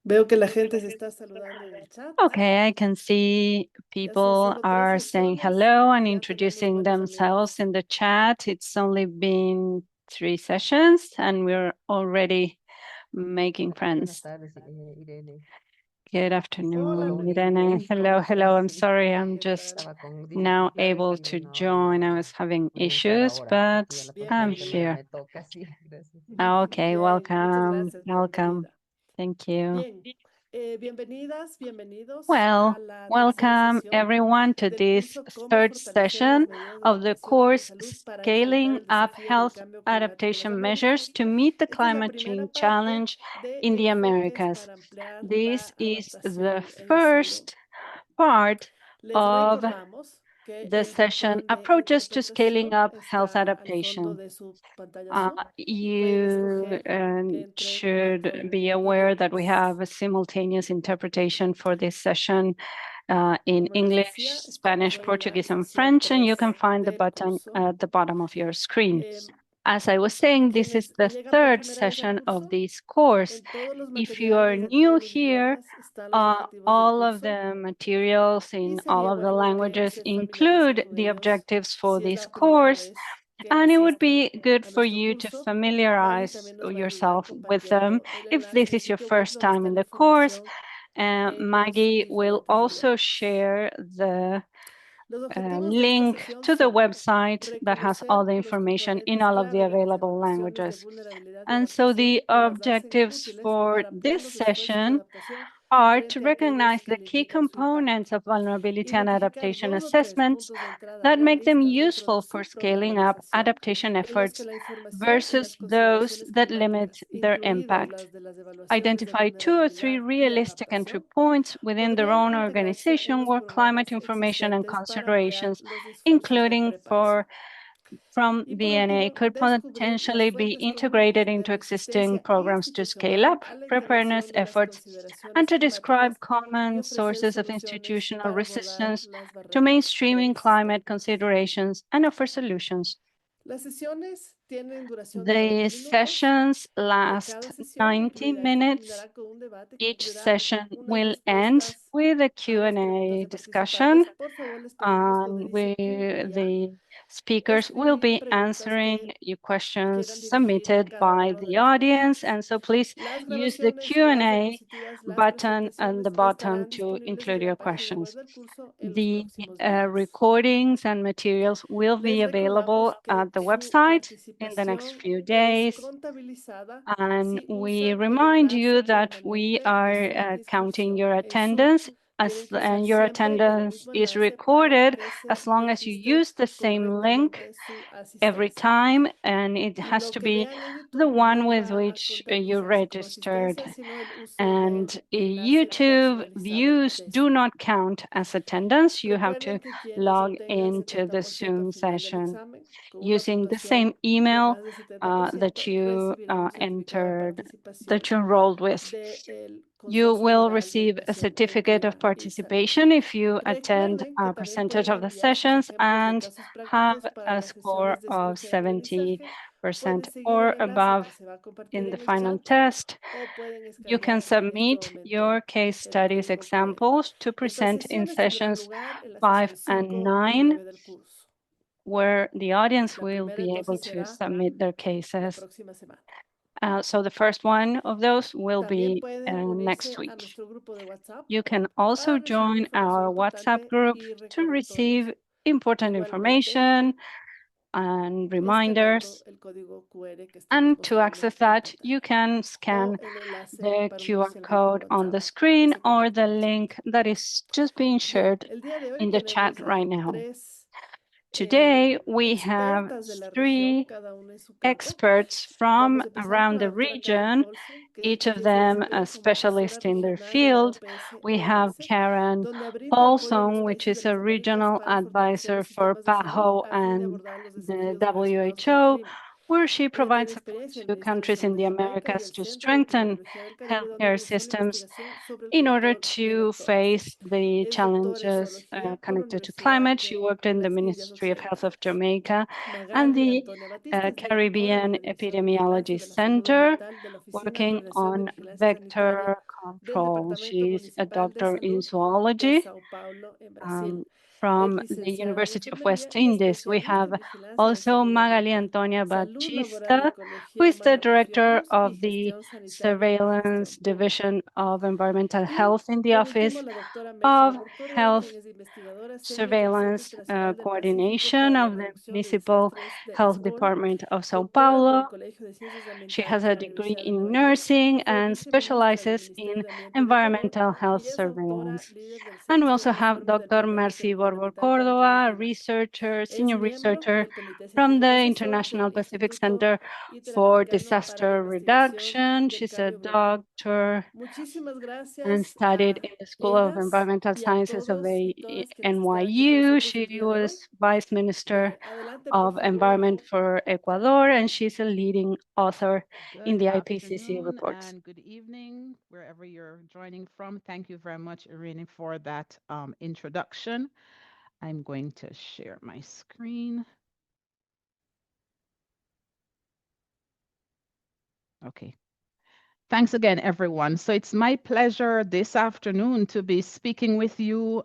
Veo que la gente se está saludando en el chat. Okay, I can see Ya están people siendo tres are saying sesiones hello and y ya tenemos introducing buenos themselves amigos. in the chat. It's only been 3 sessions and we're already making Buenas friends. tardes, Irene. Good Hola, afternoon, Muy Irene. bien, ¿cómo Hello, hello. estás? I'm sorry, I'm ¿qué just tal? Estaba con now dificultades, able pero to no, join. I ya was having voy a entrar issues, ahora. but Y a la I'm próxima semana Bienvenida. here. me toca, sí, gracias. Okay, Bien, muchas welcome, gracias, welcome. bienvenida. Thank you. Bien, bienvenidas, bienvenidos a Well, la tercera welcome sesión everyone to del this curso Cómo third fortalecer las session medidas de of the adaptación y course salud para enfrentar Scaling el Up desafío del Health cambio climático en las Adaptation Measures Américas. to meet the Esta es la climate primera change parte challenge de in the enfoques Americas. para ampliar la This is the adaptación en salud. first part Les of recordamos que the el session botón de Approaches to Scaling interpretación Up Health está al fondo Adaptation. de su pantalla Zoom y pueden You escoger entre should cualquier be aware that we idiomas. have a simultaneous interpretation for this session in Como les decía, English, estamos Spanish, hoy en la Portuguese, and sesión French, and you can 3 find the del button curso. at the bottom of your screen. Eh, As I was saying, this is Quienes the llegan por third primera vez al session of curso, this course. en todos los If you are materiales de new todos los here, idiomas están los objetivos del all of curso the materials y in all sería of the bueno que languages se familiaricen include con the ellos objectives for si es this la primera course. vez que And it would asisten be good a for nuestro you to curso. Maggie familiarize también nos va a ayudar yourself with them compartiendo el if enlace this al is your sitio web first donde time está in la the course. información en los Maggie will diferentes also idiomas. share the Los objetivos de esta link sesión to the son website that has all reconocer the los information in componentes all of the clave de las available evaluaciones de languages. vulnerabilidad y And so adaptación the y las hacen objectives útiles for para ampliar this los esfuerzos de session adaptación are to frente a aquellos recognize que the key limitan su impacto. components of vulnerability and Identificar adaptation 2 o 3 assessments puntos de entrada that make them realistas dentro de useful for su propia scaling up organización adaptation en los que efforts la información y versus las those consideraciones that limit climáticas, their incluidas impact. las de las evaluaciones de Identify 2 or 3 vulnerabilidad y realistic entry adaptación, points within their podrían own integrarse en organization los where climate programas information and existentes para ampliar considerations, los esfuerzos de including preparación. for from Y por V&A, último, could descubrir las potentially be fuentes integrated comunes de into existing resistencia programs to scale institucional up a la preparedness integración de las efforts and consideraciones to describe climáticas y common ofrecer sources of soluciones institutional para abordar resistance las to barreras mainstreaming climate preexistentes. considerations and offer solutions. Las sesiones tienen duración de The 90 minutos. sessions Cada last sesión 90 concluirá y minutes. terminará con un debate que Each incluirá session unas will end respuestas with a a las preguntas Q&A de participantes. discussion, Por favor, les pedimos lo de and dice Q&A, the speakers will escribir be preguntas answering que your questions quieran dirigir a submitted cada by uno de the los audience. ponentes. And so please Las use the grabaciones, las Q&A diapositivas, las button on the presentaciones bottom estarán to disponibles include en la your página web questions. del curso en los The próximos días. recordings and materials will Les be available recordamos que at the su website in the next participación few es days. contabilizada And si we usan el remind you enlace that we permanente de su are counting inscripción your en Zoom. attendance Tienen que usar and your siempre el attendance mismo is enlace para recorded que se as long as you registre use the same link correctamente su every asistencia. time, and it has Lo to que be vean en the YouTube one no with va a which you contabilizarse como registered. asistencia, sino el uso And del enlace YouTube personalizado views de do Zoom. not count as attendance. You have Recuerden to que quienes log obtengan into the 70% al Zoom final del session examen, con una using the same puntuación de email más del that 70%, you recibirán un certificado de entered, participación that you enrolled with. del You Consorcio will Global de receive a Educación en certificate of Clima y Salud. participation if you attend Recuerden que a también percentage pueden of the enviar sus sessions ejemplos de and casos have prácticos para a las score sesiones de of escucha y aprendizaje. 70% Pueden seguir el or enlace que above se va a compartir in the en el final chat test. o pueden You can escanear en este submit momento your case el studies código QR. examples to Estas present in sesiones tendrán sessions lugar en la 5 sesión and 5 y 9, 9 del curso. where the audience La will primera be able entonces to será submit their la cases. próxima semana. So the first one of those will También be pueden next unirse a week. nuestro grupo de WhatsApp You can para also recibir join información our WhatsApp importante group y to recordatorios. receive important Igualmente, information and escaneando reminders. el código QR que estamos And to mostrando access en that, pantalla you can o scan el enlace the para QR unirse al grupo de code on WhatsApp the que screen se or compartió the en el chat. link that is just being Bien, shared el día de hoy in the chat tenemos right a now. 3 Today, we have expertas de la región, 3 cada una en su campo. experts from Vamos a empezar around con la the doctora Karen region, Colson, each of quien se them a desempeña como asesora specialist in their regional de la field. We have OPS-OMS, Karen donde brinda apoyo a los Paulson, which países de is a las Américas regional para fortalecer advisor los for sistemas de salud PAHO a fin de and abordar los the desafíos relacionados con el WHO, clima. where she provides support to countries in the Americas to strengthen healthcare systems in order to face the challenges connected to climate. She worked in the Ministry of Health of Jamaica and the Caribbean Epidemiology Center, working on vector control. She's a doctor in zoology from the University of West Indies. We have also Magali Antonia Batista, who is the director of the Surveillance Division of Environmental Health in the Office of Health Surveillance Coordination of the Municipal Health Department of Sao Paulo. She has a degree in nursing and specializes in environmental health surveillance. And we also have Dr. Marcy Borbor Cordova, researcher, senior researcher from the International Pacific Center for Disaster Reduction. She's a doctor and studied in the School of Environmental Sciences of the NYU. She was Vice Minister of Environment for Ecuador, and she's a leading author in the IPCC reports. And good evening, wherever you're joining from. Thank you very much, Irene, for that introduction. I'm going to share my screen. Okay. Thanks again, everyone. So it's my pleasure this afternoon to be speaking with you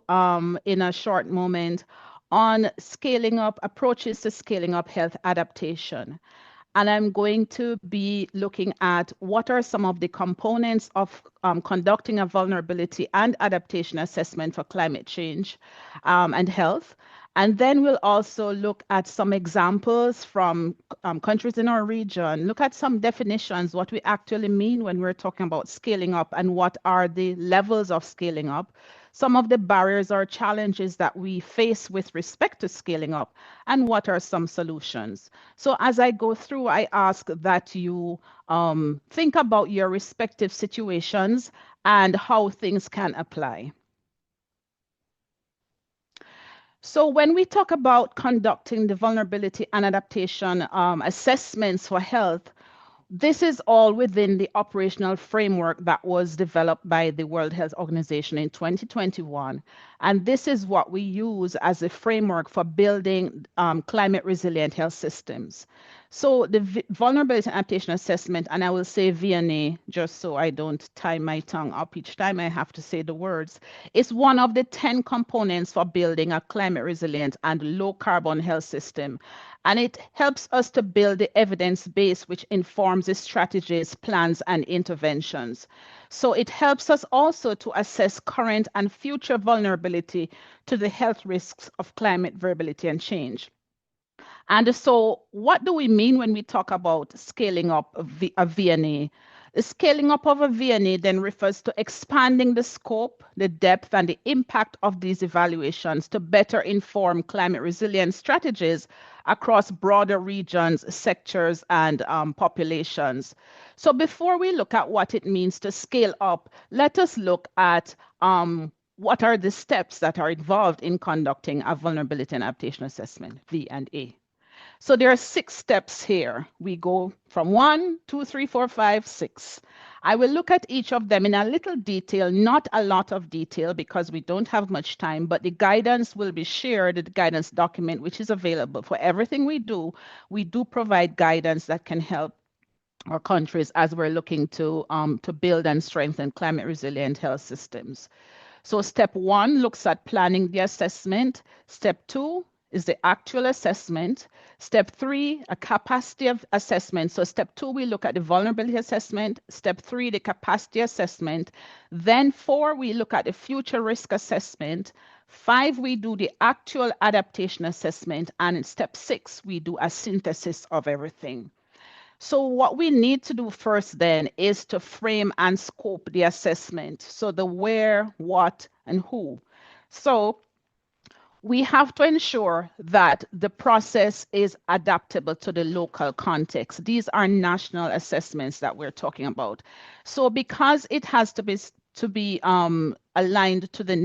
in a short moment on scaling up approaches to scaling up health adaptation. And I'm going to be looking at what are some of the components of conducting a vulnerability and adaptation assessment for climate change and health. And then we'll also look at some examples from countries in our region, look at some definitions, what we actually mean when we're talking about scaling up and what are the levels of scaling up, some of the barriers or challenges that we face with respect to scaling up, and what are some solutions. So as I go through, I ask that you think about your respective situations and how things can apply. So when we talk about conducting the vulnerability and adaptation assessments for health, this is all within the operational framework that was developed by the World Health Organization in 2021. And this is what we use as a framework for building climate resilient health systems. So the vulnerability and adaptation assessment, and I will say V&A just so I don't tie my tongue up each time I have to say the words, is one of the 10 components for building a climate resilient and low carbon health system. And it helps us to build the evidence base which informs the strategies, plans, and interventions. So it helps us also to assess current and future vulnerability to the health risks of climate variability and change. And so what do we mean when we talk about scaling up a V&A? The scaling up of a V&A then refers to expanding the scope, the depth, and the impact of these evaluations to better inform climate resilience strategies across broader regions, sectors, and populations. So before we look at what it means to scale up, let us look at what are the steps that are involved in conducting a vulnerability and adaptation assessment, V&A. So there are 6 steps here. We go from 1, 2, 3, 4, 5, 6. I will look at each of them in a little detail, not a lot of detail because we don't have much time, but the guidance will be shared, the guidance document, which is available for everything we do. We do provide guidance that can help our countries as we're looking to build and strengthen climate resilient health systems. So step 1 looks at planning the assessment. Step 2 is the actual assessment. Step 3, a capacity of assessment. So step 2, we look at the vulnerability assessment. Step 3, the capacity assessment. Then 4, we look at the future risk assessment. 5, we do the actual adaptation assessment. And in step 6, we do a synthesis of everything. So what we need to do first then is to frame and scope the assessment. So the where, what, and who. So we have to ensure that the process is adaptable to the local context. These are national assessments that we're talking about. So because it has to be to be aligned to the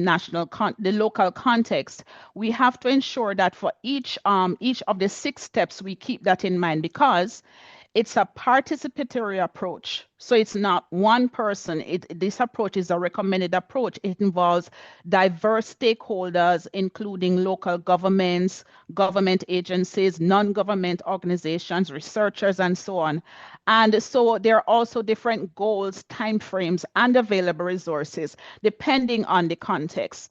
the local context, we have to ensure that for each of the 6 steps, we keep that in mind, because it's a participatory approach. So it's not one person. This approach is a recommended approach. It involves diverse stakeholders, including local governments, government agencies, non-government organizations, researchers, and so on. And so there are also different goals, timeframes, and available resources, depending on the context.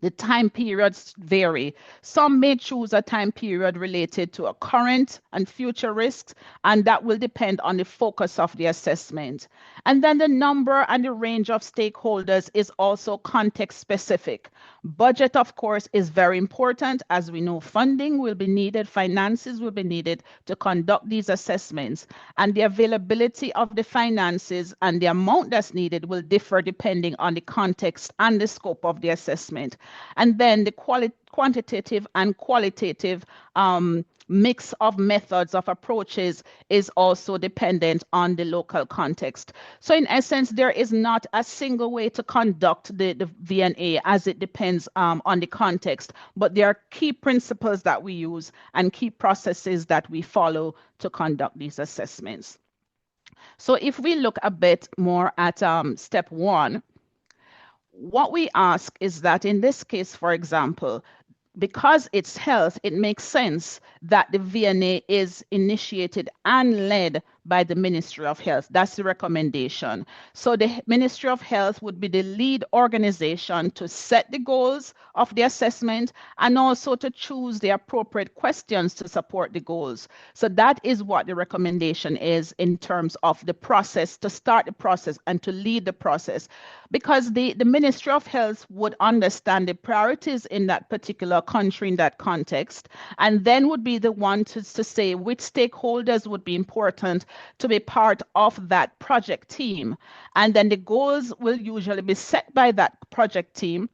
The time periods vary. Some may choose a time period related to a current and future risks, and that will depend on the focus of the assessment. And then the number and the range of stakeholders is also context specific. Budget, of course, is very important. As we know, funding will be needed, finances will be needed to conduct these assessments, and the availability of the finances and the amount that's needed will differ depending on the context and the scope of the assessment. And then the quantitative and qualitative mix of methods of approaches is also dependent on the local context. So in essence, there is not a single way to conduct the V&A, as it depends on the context, but there are key principles that we use and key processes that we follow to conduct these assessments. So if we look a bit more at step 1, what we ask is that in this case, for example, because it's health, it makes sense that the V&A is initiated and led by the Ministry of Health. That's the recommendation. So the Ministry of Health would be the lead organization to set the goals of the assessment and also to choose the appropriate questions to support the goals. So that is what the recommendation is in terms of the process, to start the process and to lead the process. Because the Ministry of Health would understand the priorities in that particular country, in that context, and then would be the one to say which stakeholders would be important to be part of that project team. And then the goals will usually be set by that project team.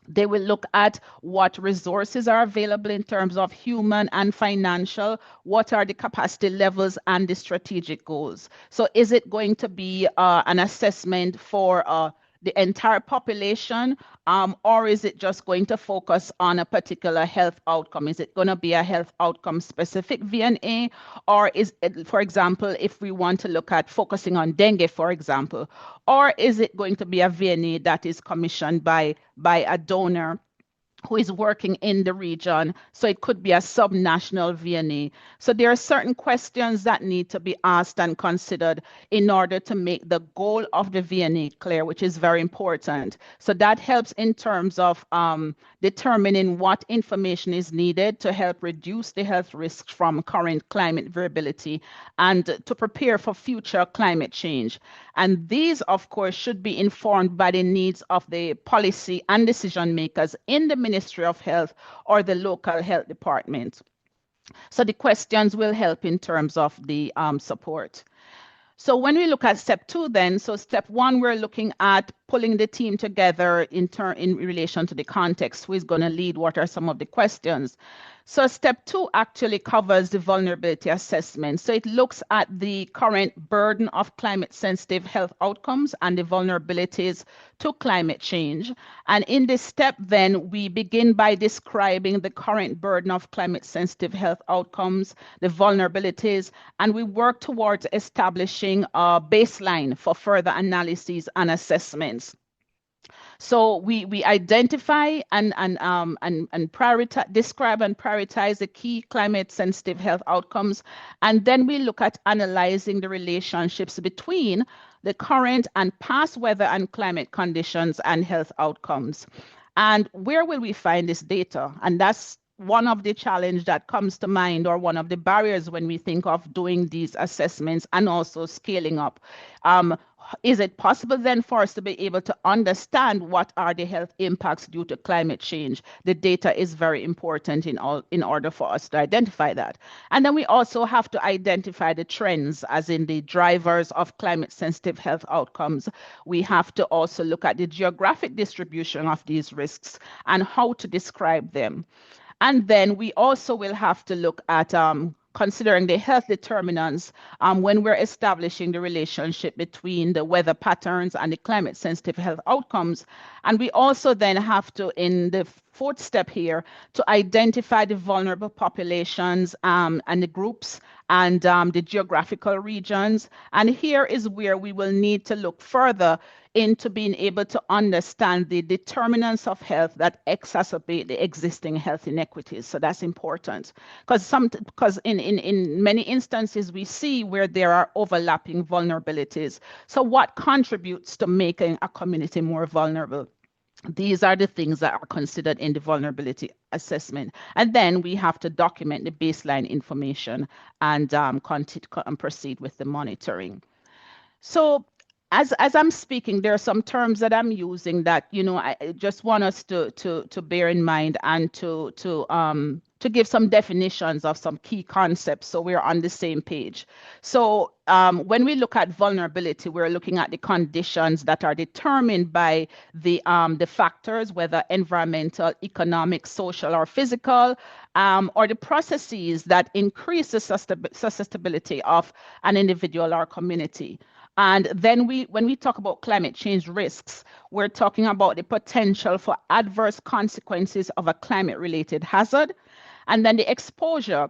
They will look at what resources are available in terms of human and financial, what are the capacity levels and the strategic goals. So is it going to be an assessment for the entire population, or is it just going to focus on a particular health outcome? Is it going to be a health outcome specific V&A, or is it, for example, if we want to look at focusing on dengue, for example, or is it going to be a V&A that is commissioned by a donor who is working in the region? So it could be a subnational V&A. So there are certain questions that need to be asked and considered in order to make the goal of the V&A clear, which is very important. So that helps in terms of determining what information is needed to help reduce the health risks from current climate variability and to prepare for future climate change. And these, of course, should be informed by the needs of the policy and decision makers in the Ministry of Health or the local health department. So the questions will help in terms of the support. So when we look at step 2 then, so step 1, we're looking at pulling the team together in relation to the context, who is going to lead, what are some of the questions. So step 2 actually covers the vulnerability assessment. So it looks at the current burden of climate sensitive health outcomes and the vulnerabilities to climate change. And in this step then, we begin by describing the current burden of climate sensitive health outcomes, the vulnerabilities, and we work towards establishing a baseline for further analyses and assessments. So we identify and prioritize, describe and prioritize the key climate sensitive health outcomes. And then we look at analyzing the relationships between the current and past weather and climate conditions and health outcomes. And where will we find this data? And that's one of the challenges that comes to mind, or one of the barriers when we think of doing these assessments and also scaling up. Is it possible then for us to be able to understand what are the health impacts due to climate change? The data is very important in order for us to identify that. And then we also have to identify the trends, as in the drivers of climate sensitive health outcomes. We have to also look at the geographic distribution of these risks and how to describe them. And then we also will have to look at considering the health determinants when we're establishing the relationship between the weather patterns and the climate sensitive health outcomes. And we also then have to, in the fourth step here, to identify the vulnerable populations and the groups and the geographical regions. And here is where we will need to look further into being able to understand the determinants of health that exacerbate the existing health inequities. So that's important because in many instances we see where there are overlapping vulnerabilities. So what contributes to making a community more vulnerable? These are the things that are considered in the vulnerability assessment. And then we have to document the baseline information and proceed with the monitoring. So as I'm speaking, there are some terms that I'm using that, you know, I just want us to bear in mind and to give some definitions of some key concepts so we're on the same page. So when we look at vulnerability, we're looking at the conditions that are determined by the factors, whether environmental, economic, social, or physical, or the processes that increase the susceptibility of an individual or community. And then when we talk about climate change risks, we're talking about the potential for adverse consequences of a climate-related hazard. And then the exposure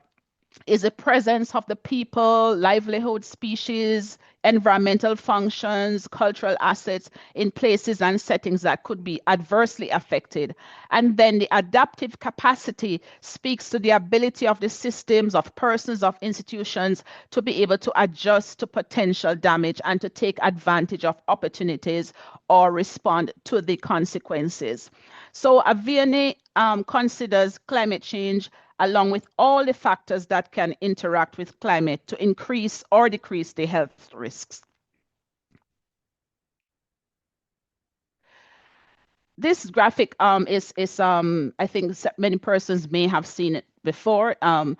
is the presence of the people, livelihood, species, environmental functions, cultural assets in places and settings that could be adversely affected. And then the adaptive capacity speaks to the ability of the systems, of persons, of institutions to be able to adjust to potential damage and to take advantage of opportunities or respond to the consequences. So a V&A considers climate change along with all the factors that can interact with climate to increase or decrease the health risks. This graphic is I think many persons may have seen it before, and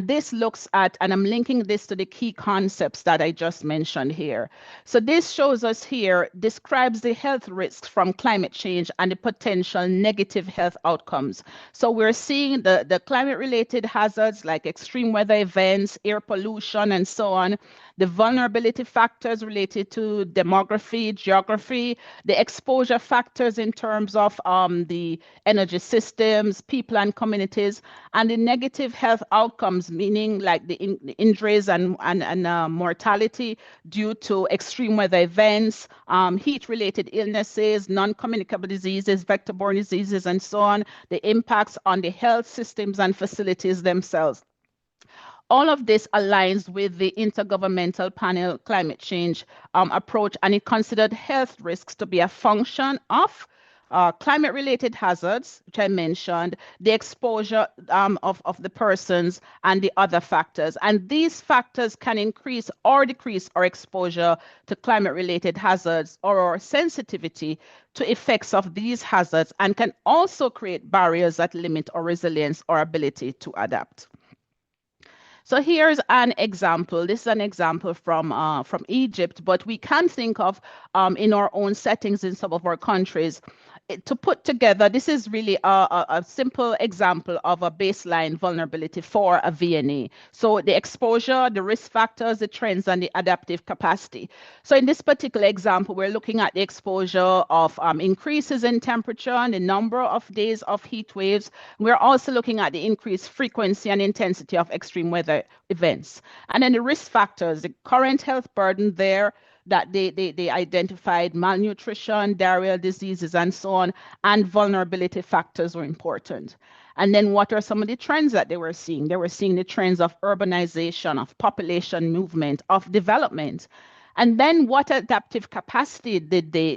this looks at, and I'm linking this to the key concepts that I just mentioned here. So this shows us here, describes the health risks from climate change and the potential negative health outcomes. So we're seeing the climate-related hazards like extreme weather events, air pollution, and so on, the vulnerability factors related to demography, geography, the exposure factors in terms of the energy systems, people and communities, and the negative health outcomes, meaning like the injuries and mortality due to extreme weather events, heat-related illnesses, non-communicable diseases, vector-borne diseases, and so on, the impacts on the health systems and facilities themselves. All of this aligns with the Intergovernmental Panel Climate Change approach, and it considered health risks to be a function of climate-related hazards, which I mentioned, the exposure of the persons, and the other factors. And these factors can increase or decrease our exposure to climate-related hazards or our sensitivity to effects of these hazards, and can also create barriers that limit our resilience or ability to adapt. So here's an example. This is an example from Egypt, but we can think of in our own settings in some of our countries. To put together, this is really a simple example of a baseline vulnerability for a V&A. So the exposure, the risk factors, the trends, and the adaptive capacity. So in this particular example, we're looking at the exposure of increases in temperature and the number of days of heat waves. We're also looking at the increased frequency and intensity of extreme weather events. And then the risk factors, the current health burden there, that they identified malnutrition, diarrheal diseases, and so on, and vulnerability factors were important. And then what are some of the trends that they were seeing? They were seeing the trends of urbanization, of population movement, of development. And then what adaptive capacity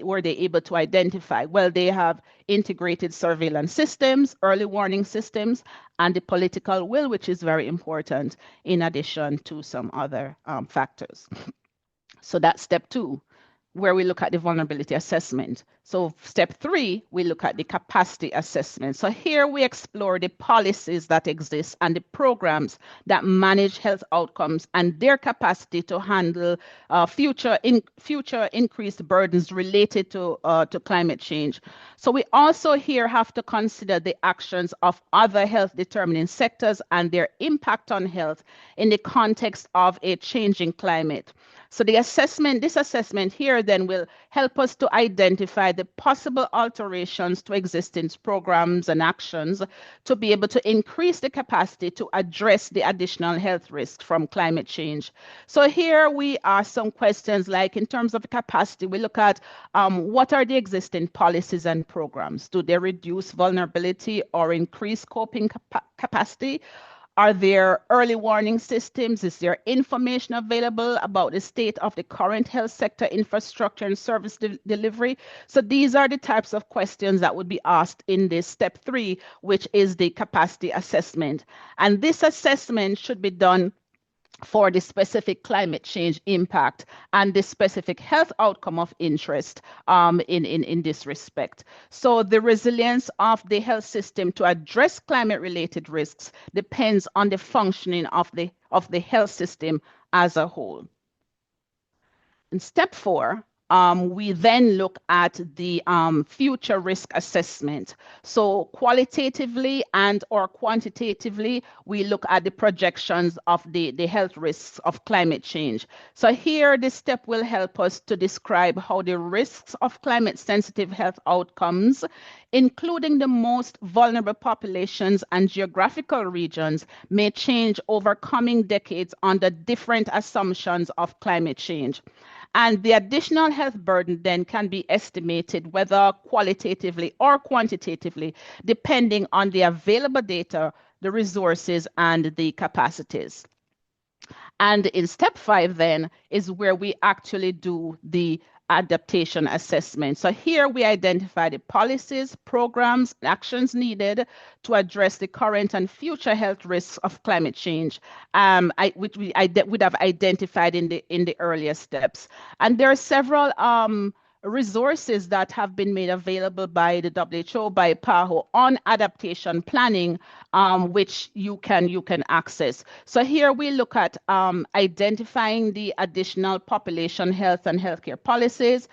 were they able to identify? Well, they have integrated surveillance systems, early warning systems, and the political will, which is very important, in addition to some other factors. So that's step 2. where we look at the vulnerability assessment. So step 3, we look at the capacity assessment. So here we explore the policies that exist and the programs that manage health outcomes and their capacity to handle future increased burdens related to climate change. So we also here have to consider the actions of other health determining sectors and their impact on health in the context of a changing climate. So this assessment here then will help us to identify the possible alterations to existing programs and actions to be able to increase the capacity to address the additional health risks from climate change. So here we ask some questions like, in terms of capacity, we look at what are the existing policies and programs? Do they reduce vulnerability or increase coping capacity? Are there early warning systems? Is there information available about the state of the current health sector infrastructure and service delivery? So these are the types of questions that would be asked in this step 3, which is the capacity assessment. And this assessment should be done for the specific climate change impact and the specific health outcome of interest in this respect. So the resilience of the health system to address climate-related risks depends on the functioning of the health system as a whole. In step 4, we then look at the future risk assessment. So qualitatively and or quantitatively, we look at the projections of the health risks of climate change. So here, this step will help us to describe how the risks of climate-sensitive health outcomes, including the most vulnerable populations and geographical regions, may change over coming decades under different assumptions of climate change. And the additional health burden then can be estimated whether qualitatively or quantitatively, depending on the available data, the resources, and the capacities. And in step 5 then is where we actually do the adaptation assessment. So here we identify the policies, programs, actions needed to address the current and future health risks of climate change, which we would have identified in the earlier steps. And there are several resources that have been made available by the WHO, by PAHO on adaptation planning, which you can access. So here we look at identifying the additional population health and healthcare policies,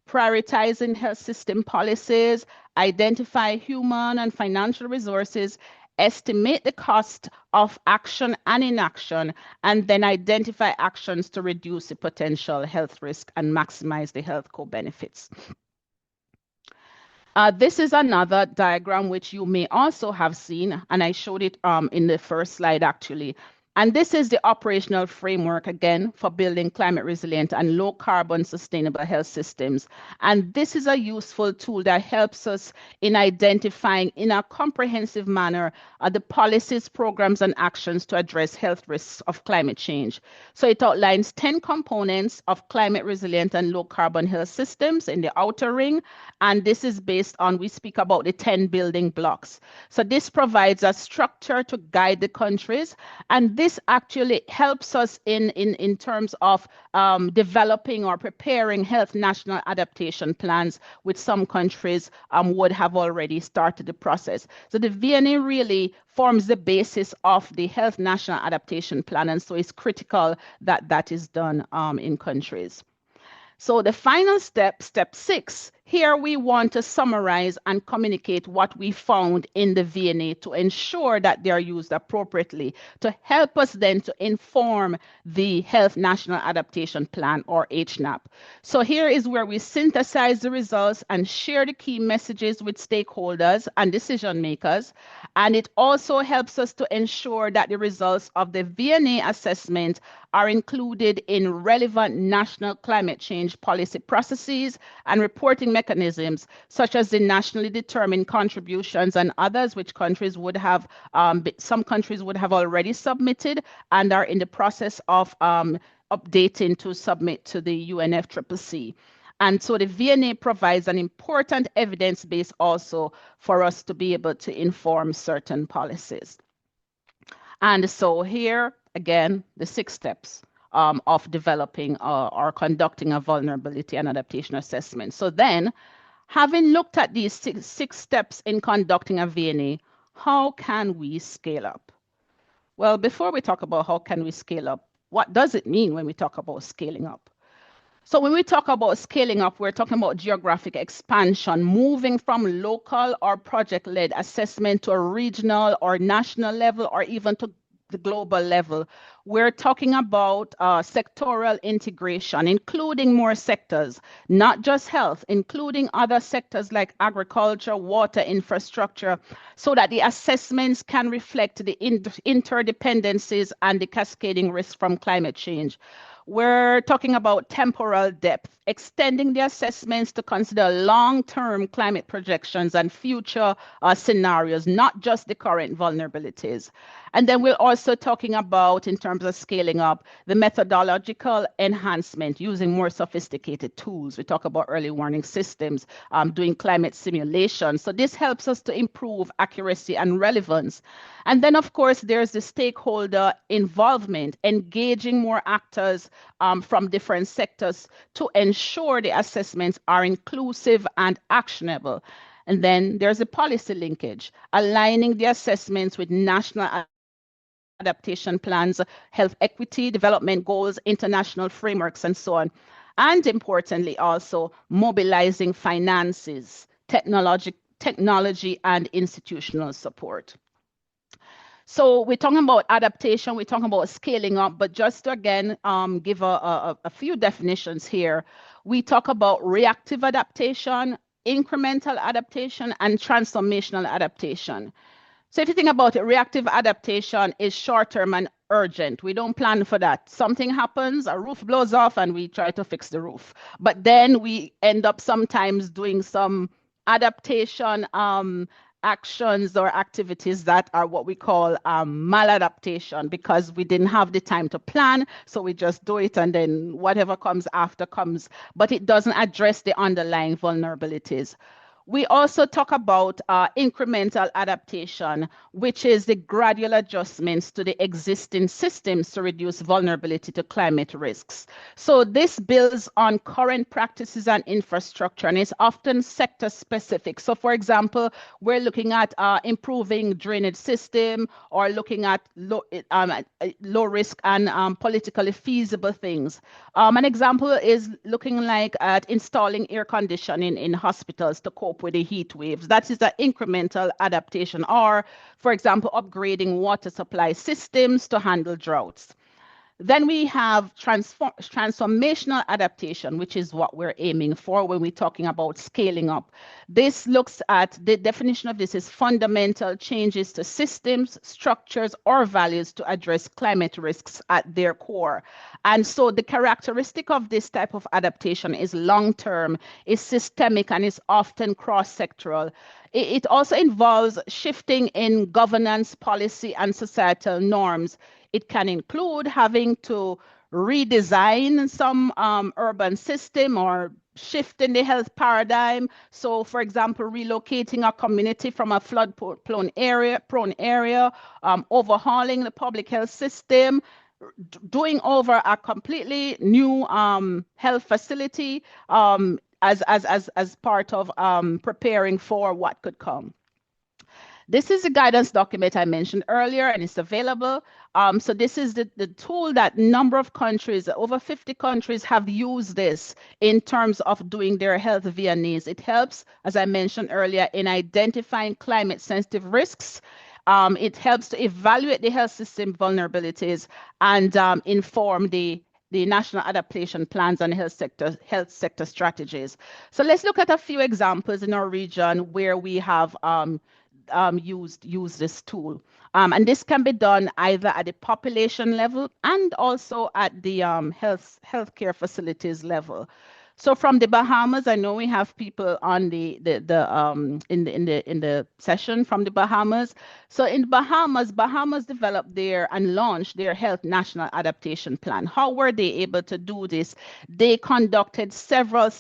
prioritizing health system policies, identify human and financial resources, estimate the cost of action and inaction, and then identify actions to reduce the potential health risk and maximize the health co-benefits. This is another diagram which you may also have seen, and I showed it in the first slide actually. And this is the operational framework, again, for building climate resilient and low carbon sustainable health systems. And this is a useful tool that helps us in identifying in a comprehensive manner the policies, programs, and actions to address health risks of climate change. So it outlines 10 components of climate resilient and low carbon health systems in the outer ring. And this is based on, we speak about the 10 building blocks. So this provides a structure to guide the countries, and this actually helps us in terms of developing or preparing health national adaptation plans, which some countries would have already started the process. So the V&A really forms the basis of the health national adaptation plan, and so it's critical that that is done in countries. So the final step, step 6, here we want to summarize and communicate what we found in the V&A to ensure that they are used appropriately to help us then to inform the Health National Adaptation Plan, or HNAP. So here is where we synthesize the results and share the key messages with stakeholders and decision makers. And it also helps us to ensure that the results of the V&A assessment are included in relevant national climate change policy processes and reporting mechanisms, such as the nationally determined contributions and others, which countries would have, some countries would have already submitted and are in the process of updating to submit to the UNFCCC. And so the V&A provides an important evidence base also for us to be able to inform certain policies. And so here, again, the 6 steps of developing or conducting a vulnerability and adaptation assessment. So then, having looked at these six steps in conducting a V&A, how can we scale up? Well, before we talk about how can we scale up, what does it mean when we talk about scaling up? So when we talk about scaling up, we're talking about geographic expansion, moving from local or project-led assessment to a regional or national level, or even to the global level. We're talking about sectoral integration, including more sectors, not just health, including other sectors like agriculture, water, infrastructure, so that the assessments can reflect the interdependencies and the cascading risk from climate change. We're talking about temporal depth, extending the assessments to consider long-term climate projections and future scenarios, not just the current vulnerabilities. And then we're also talking about, in terms of scaling up, the methodological enhancement using more sophisticated tools. We talk about early warning systems, doing climate simulation. So this helps us to improve accuracy and relevance. And then, of course, there's the stakeholder involvement, engaging more actors from different sectors to ensure the assessments are inclusive and actionable. And then there's a policy linkage, aligning the assessments with national adaptation plans, health equity, development goals, international frameworks, and so on. And importantly, also mobilizing finances, technology, and institutional support. So we're talking about adaptation, we're talking about scaling up, but just to again give a few definitions here, we talk about reactive adaptation, incremental adaptation, and transformational adaptation. So if you think about it, reactive adaptation is short-term and urgent. We don't plan for that. Something happens, a roof blows off, and we try to fix the roof. But then we end up sometimes doing some adaptation actions or activities that are what we call maladaptation, because we didn't have the time to plan, so we just do it and then whatever comes after comes, but it doesn't address the underlying vulnerabilities. We also talk about incremental adaptation, which is the gradual adjustments to the existing systems to reduce vulnerability to climate risks. So this builds on current practices and infrastructure, and is often sector specific. So for example, we're looking at improving drainage system, or looking at low risk and politically feasible things. An example is looking like at installing air conditioning in hospitals to cope with the heat waves. That is an incremental adaptation, or, for example, upgrading water supply systems to handle droughts. Then we have transformational adaptation, which is what we're aiming for when we're talking about scaling up. This looks at, the definition of this is fundamental changes to systems, structures, or values to address climate risks at their core. And so the characteristic of this type of adaptation is long-term, is systemic, and is often cross-sectoral. It also involves shifting in governance, policy, and societal norms. It can include having to redesign some urban system, or shift in the health paradigm. So for example, relocating a community from a flood-prone area, overhauling the public health system, doing over a completely new health facility as part of preparing for what could come. This is the guidance document I mentioned earlier, and it's available. So this is the tool that number of countries, over 50 countries, have used this in terms of doing their health V&As. It helps, as I mentioned earlier, in identifying climate sensitive risks. It helps to evaluate the health system vulnerabilities and inform the national adaptation plans and health sector strategies. So let's look at a few examples in our region where we have use this tool. And this can be done either at the population level and also at the healthcare facilities level. So from the Bahamas, I know we have people on in the session from the Bahamas. So in Bahamas developed and launched their health national adaptation plan. How were they able to do this? They conducted several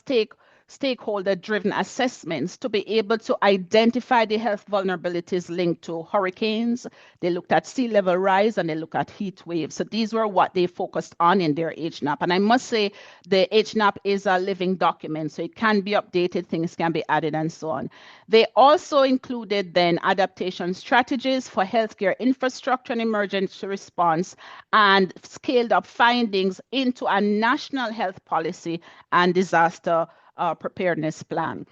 stakeholder-driven assessments to be able to identify the health vulnerabilities linked to hurricanes. They looked at sea level rise and they looked at heat waves. So these were what they focused on in their HNAP. And I must say the HNAP is a living document, so it can be updated, things can be added and so on. They also included then adaptation strategies for healthcare infrastructure and emergency response, and scaled up findings into a national health policy and disaster preparedness plan.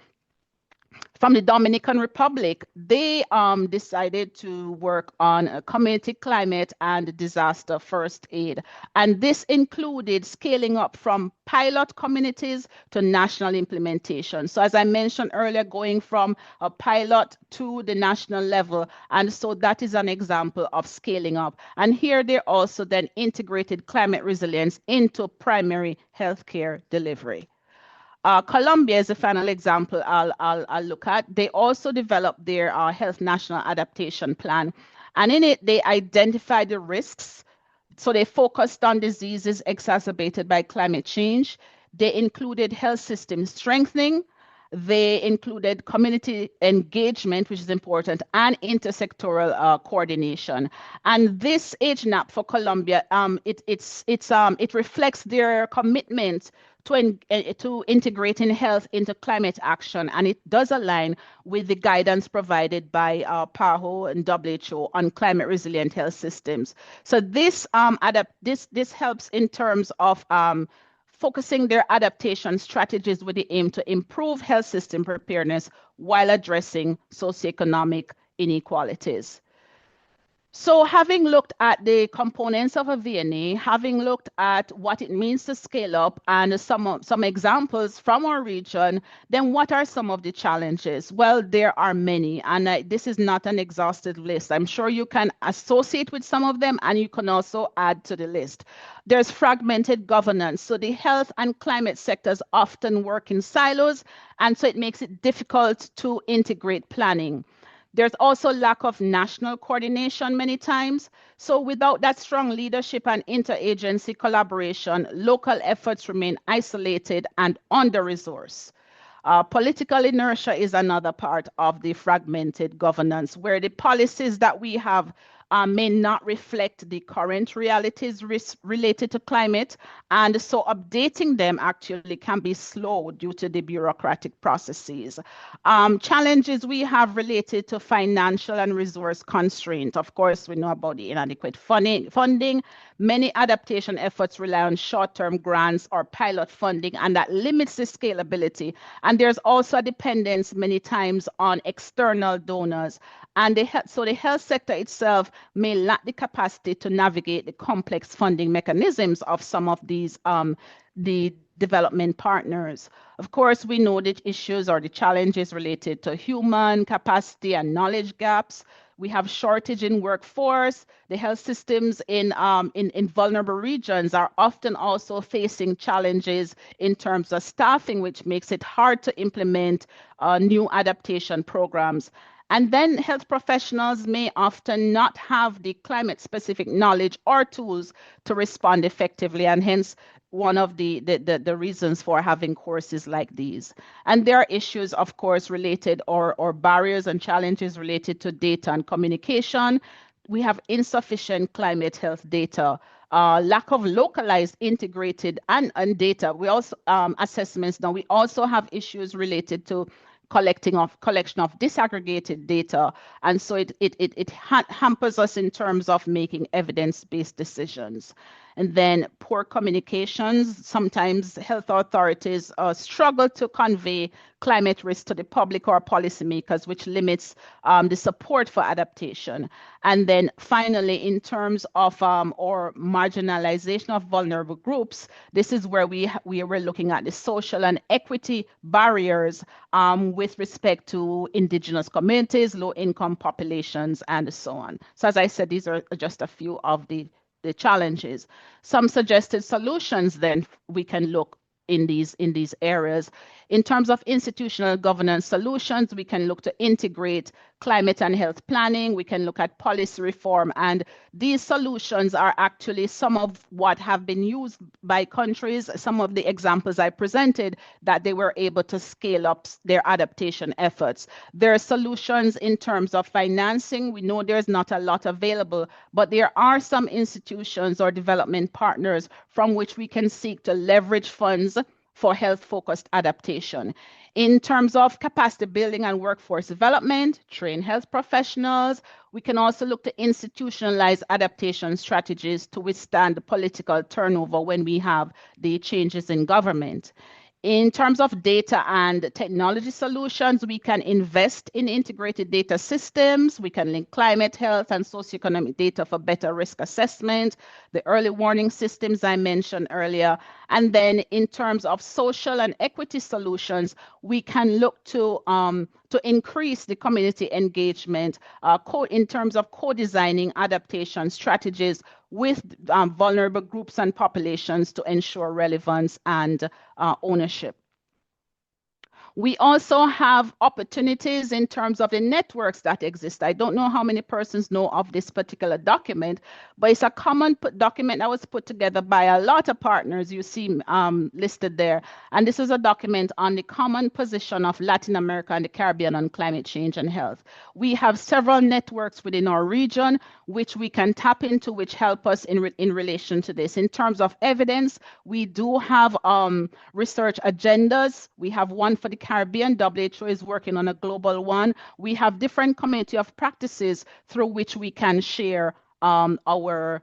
From the Dominican Republic, they decided to work on community climate and disaster first aid. And this included scaling up from pilot communities to national implementation. So as I mentioned earlier, going from a pilot to the national level. And so that is an example of scaling up. And here they also then integrated climate resilience into primary healthcare delivery. Colombia is the final example I'll look at. They also developed their Health National Adaptation Plan. And in it, they identified the risks. So they focused on diseases exacerbated by climate change. They included health system strengthening. They included community engagement, which is important, and intersectoral coordination. And this HNAP for Colombia, it reflects their commitment to integrating health into climate action, and it does align with the guidance provided by PAHO and WHO on climate resilient health systems. So this helps in terms of focusing their adaptation strategies with the aim to improve health system preparedness while addressing socioeconomic inequalities. So having looked at the components of a V&A, having looked at what it means to scale up and some examples from our region, then what are some of the challenges? Well, there are many, and this is not an exhaustive list. I'm sure you can associate with some of them, and you can also add to the list. There's fragmented governance. So the health and climate sectors often work in silos, and so it makes it difficult to integrate planning. There's also lack of national coordination many times. So without that strong leadership and interagency collaboration, local efforts remain isolated and under-resourced. Political inertia is another part of the fragmented governance, where the policies that we have may not reflect the current realities related to climate, and so updating them actually can be slow due to the bureaucratic processes. Challenges we have related to financial and resource constraint. Of course, we know about the inadequate funding. Many adaptation efforts rely on short-term grants or pilot funding, and that limits the scalability. And there's also a dependence many times on external donors. And the health sector itself may lack the capacity to navigate the complex funding mechanisms of some of these the development partners. Of course, we know the issues or the challenges related to human capacity and knowledge gaps. We have shortage in workforce. The health systems in vulnerable regions are often also facing challenges in terms of staffing, which makes it hard to implement new adaptation programs. And then health professionals may often not have the climate-specific knowledge or tools to respond effectively, and hence one of the reasons for having courses like these. And there are issues, of course, related or barriers and challenges related to data and communication. We have insufficient climate health data, lack of localized, integrated and data. We also assessments. Now we also have issues related to collection of disaggregated data, and so it hampers us in terms of making evidence-based decisions. And then poor communications. Sometimes health authorities struggle to convey climate risk to the public or policymakers, which limits the support for adaptation. And then finally, in terms of or marginalization of vulnerable groups, this is where we were looking at the social and equity barriers with respect to indigenous communities, low-income populations, and so on. So as I said, these are just a few of the challenges. Some suggested solutions then we can look in these areas In terms of institutional governance solutions, we can look to integrate climate and health planning. We can look at policy reform, and these solutions are actually some of what have been used by countries, some of the examples I presented, that they were able to scale up their adaptation efforts. There are solutions in terms of financing. We know there's not a lot available, but there are some institutions or development partners from which we can seek to leverage funds for health-focused adaptation. In terms of capacity building and workforce development, train health professionals. We can also look to institutionalize adaptation strategies to withstand the political turnover when we have the changes in government. In terms of data and technology solutions, we can invest in integrated data systems. We can link climate, health, and socioeconomic data for better risk assessment, the early warning systems I mentioned earlier. And then in terms of social and equity solutions, we can look to increase the community engagement in terms of co-designing adaptation strategies with vulnerable groups and populations to ensure relevance and ownership. We also have opportunities in terms of the networks that exist. I don't know how many persons know of this particular document, but it's a common document that was put together by a lot of partners you see listed there. And this is a document on the common position of Latin America and the Caribbean on climate change and health. We have several networks within our region which we can tap into, which help us in relation to this. In terms of evidence, we do have research agendas. We have one for the Caribbean. WHO is working on a global one. We have different community of practices through which we can share our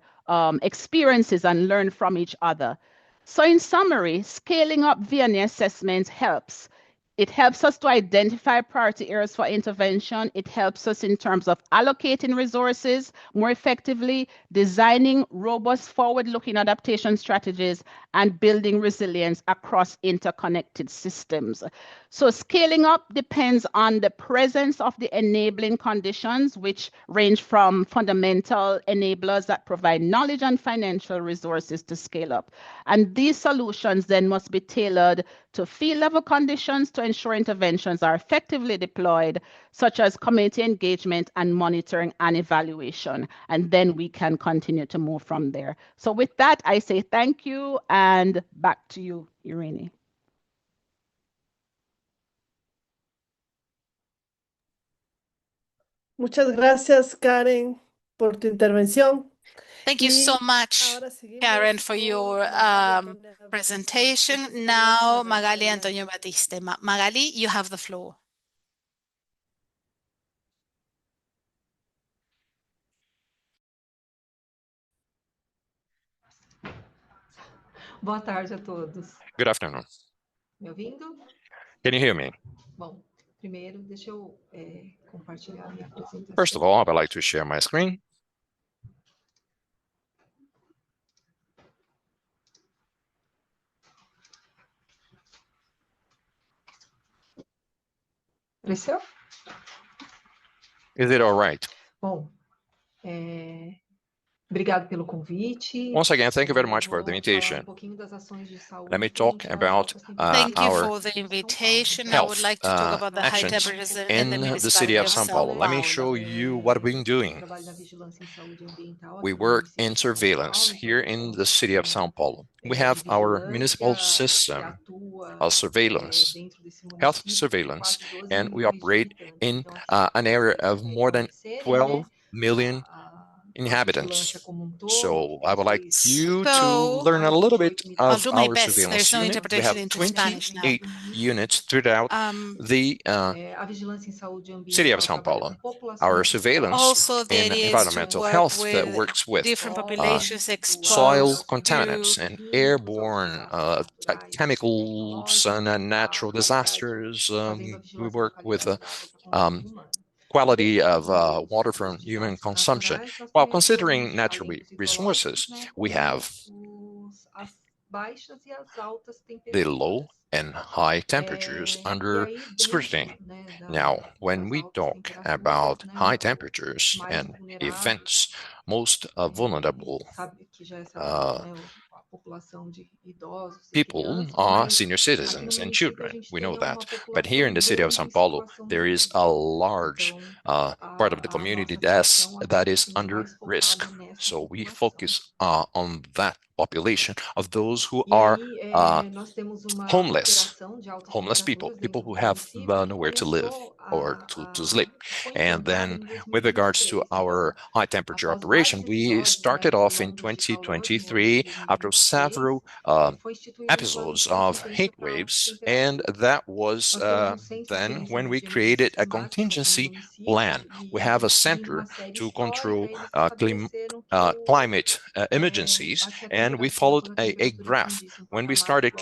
experiences and learn from each other. So in summary, scaling up V&A assessments helps. It helps us to identify priority areas for intervention. It helps us in terms of allocating resources more effectively, designing robust forward-looking adaptation strategies, and building resilience across interconnected systems. So scaling up depends on the presence of the enabling conditions, which range from fundamental enablers that provide knowledge and financial resources to scale up. And these solutions then must be tailored to field-level conditions to ensure interventions are effectively deployed, such as community engagement and monitoring and evaluation. And then we can continue to move from there. So with that, I say thank you, and back to you, Irene. Muchas gracias, Karen, por tu intervención. Thank you so much, Karen, for your presentation. Now, Magali Antonio Batiste. Magali, you have the floor. Boa tarde a todos. Good afternoon. Me ouvindo? Can you hear me? Bom, primeiro deixa eu compartilhar a minha apresentação. First of all, I would like to share my screen. Apareceu? Is it all right? Bom, obrigado pelo convite. Once again, thank you very much for the invitation. Let me talk about Thank you our for the invitation. I would health like to talk about the high actions temperatures in the city of São Paulo. Let me show you what we've been doing. We work in surveillance here in the city of São Paulo. We have our municipal system of surveillance, health surveillance, and we operate in an area of more than 12 million inhabitants. So I would like you to learn a little bit I'll of do my our best. surveillance There's no unit. We interpretation have into Spanish now. 28 units throughout the city of São Paulo. Our surveillance Also, the in idea is to environmental work health with works with different populations soil exposed contaminants to and airborne chemicals and natural disasters. We work with quality of water from human consumption. While considering natural resources, we have the low and high temperatures under scrutiny. Now, when we talk about high temperatures and events most vulnerable people are senior citizens and children. We know that. But here in the city of São Paulo, there is a large part of the community that is under risk. So we focus on that population of those who are homeless, people who have nowhere to live or to sleep. And then with regards to our high temperature operation, we started off in 2023 after several episodes of heat waves, and that was then when we created a contingency plan. We have a center to control climate emergencies, and we followed a graph. When we started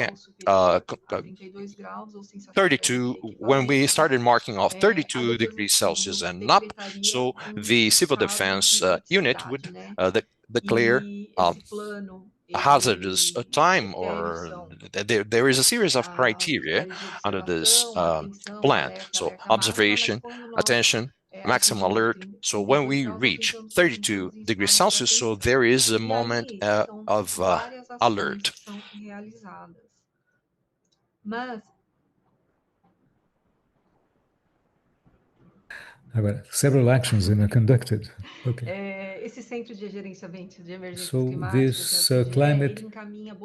32, when we started marking off 32 degrees Celsius and up, so the civil defense unit would declare a hazardous time, or there is a series of criteria under this plan. So observation, attention, maximum alert. So when we reach 32 degrees Celsius, so there is a moment of alert. Several actions are conducted. Okay. So this climate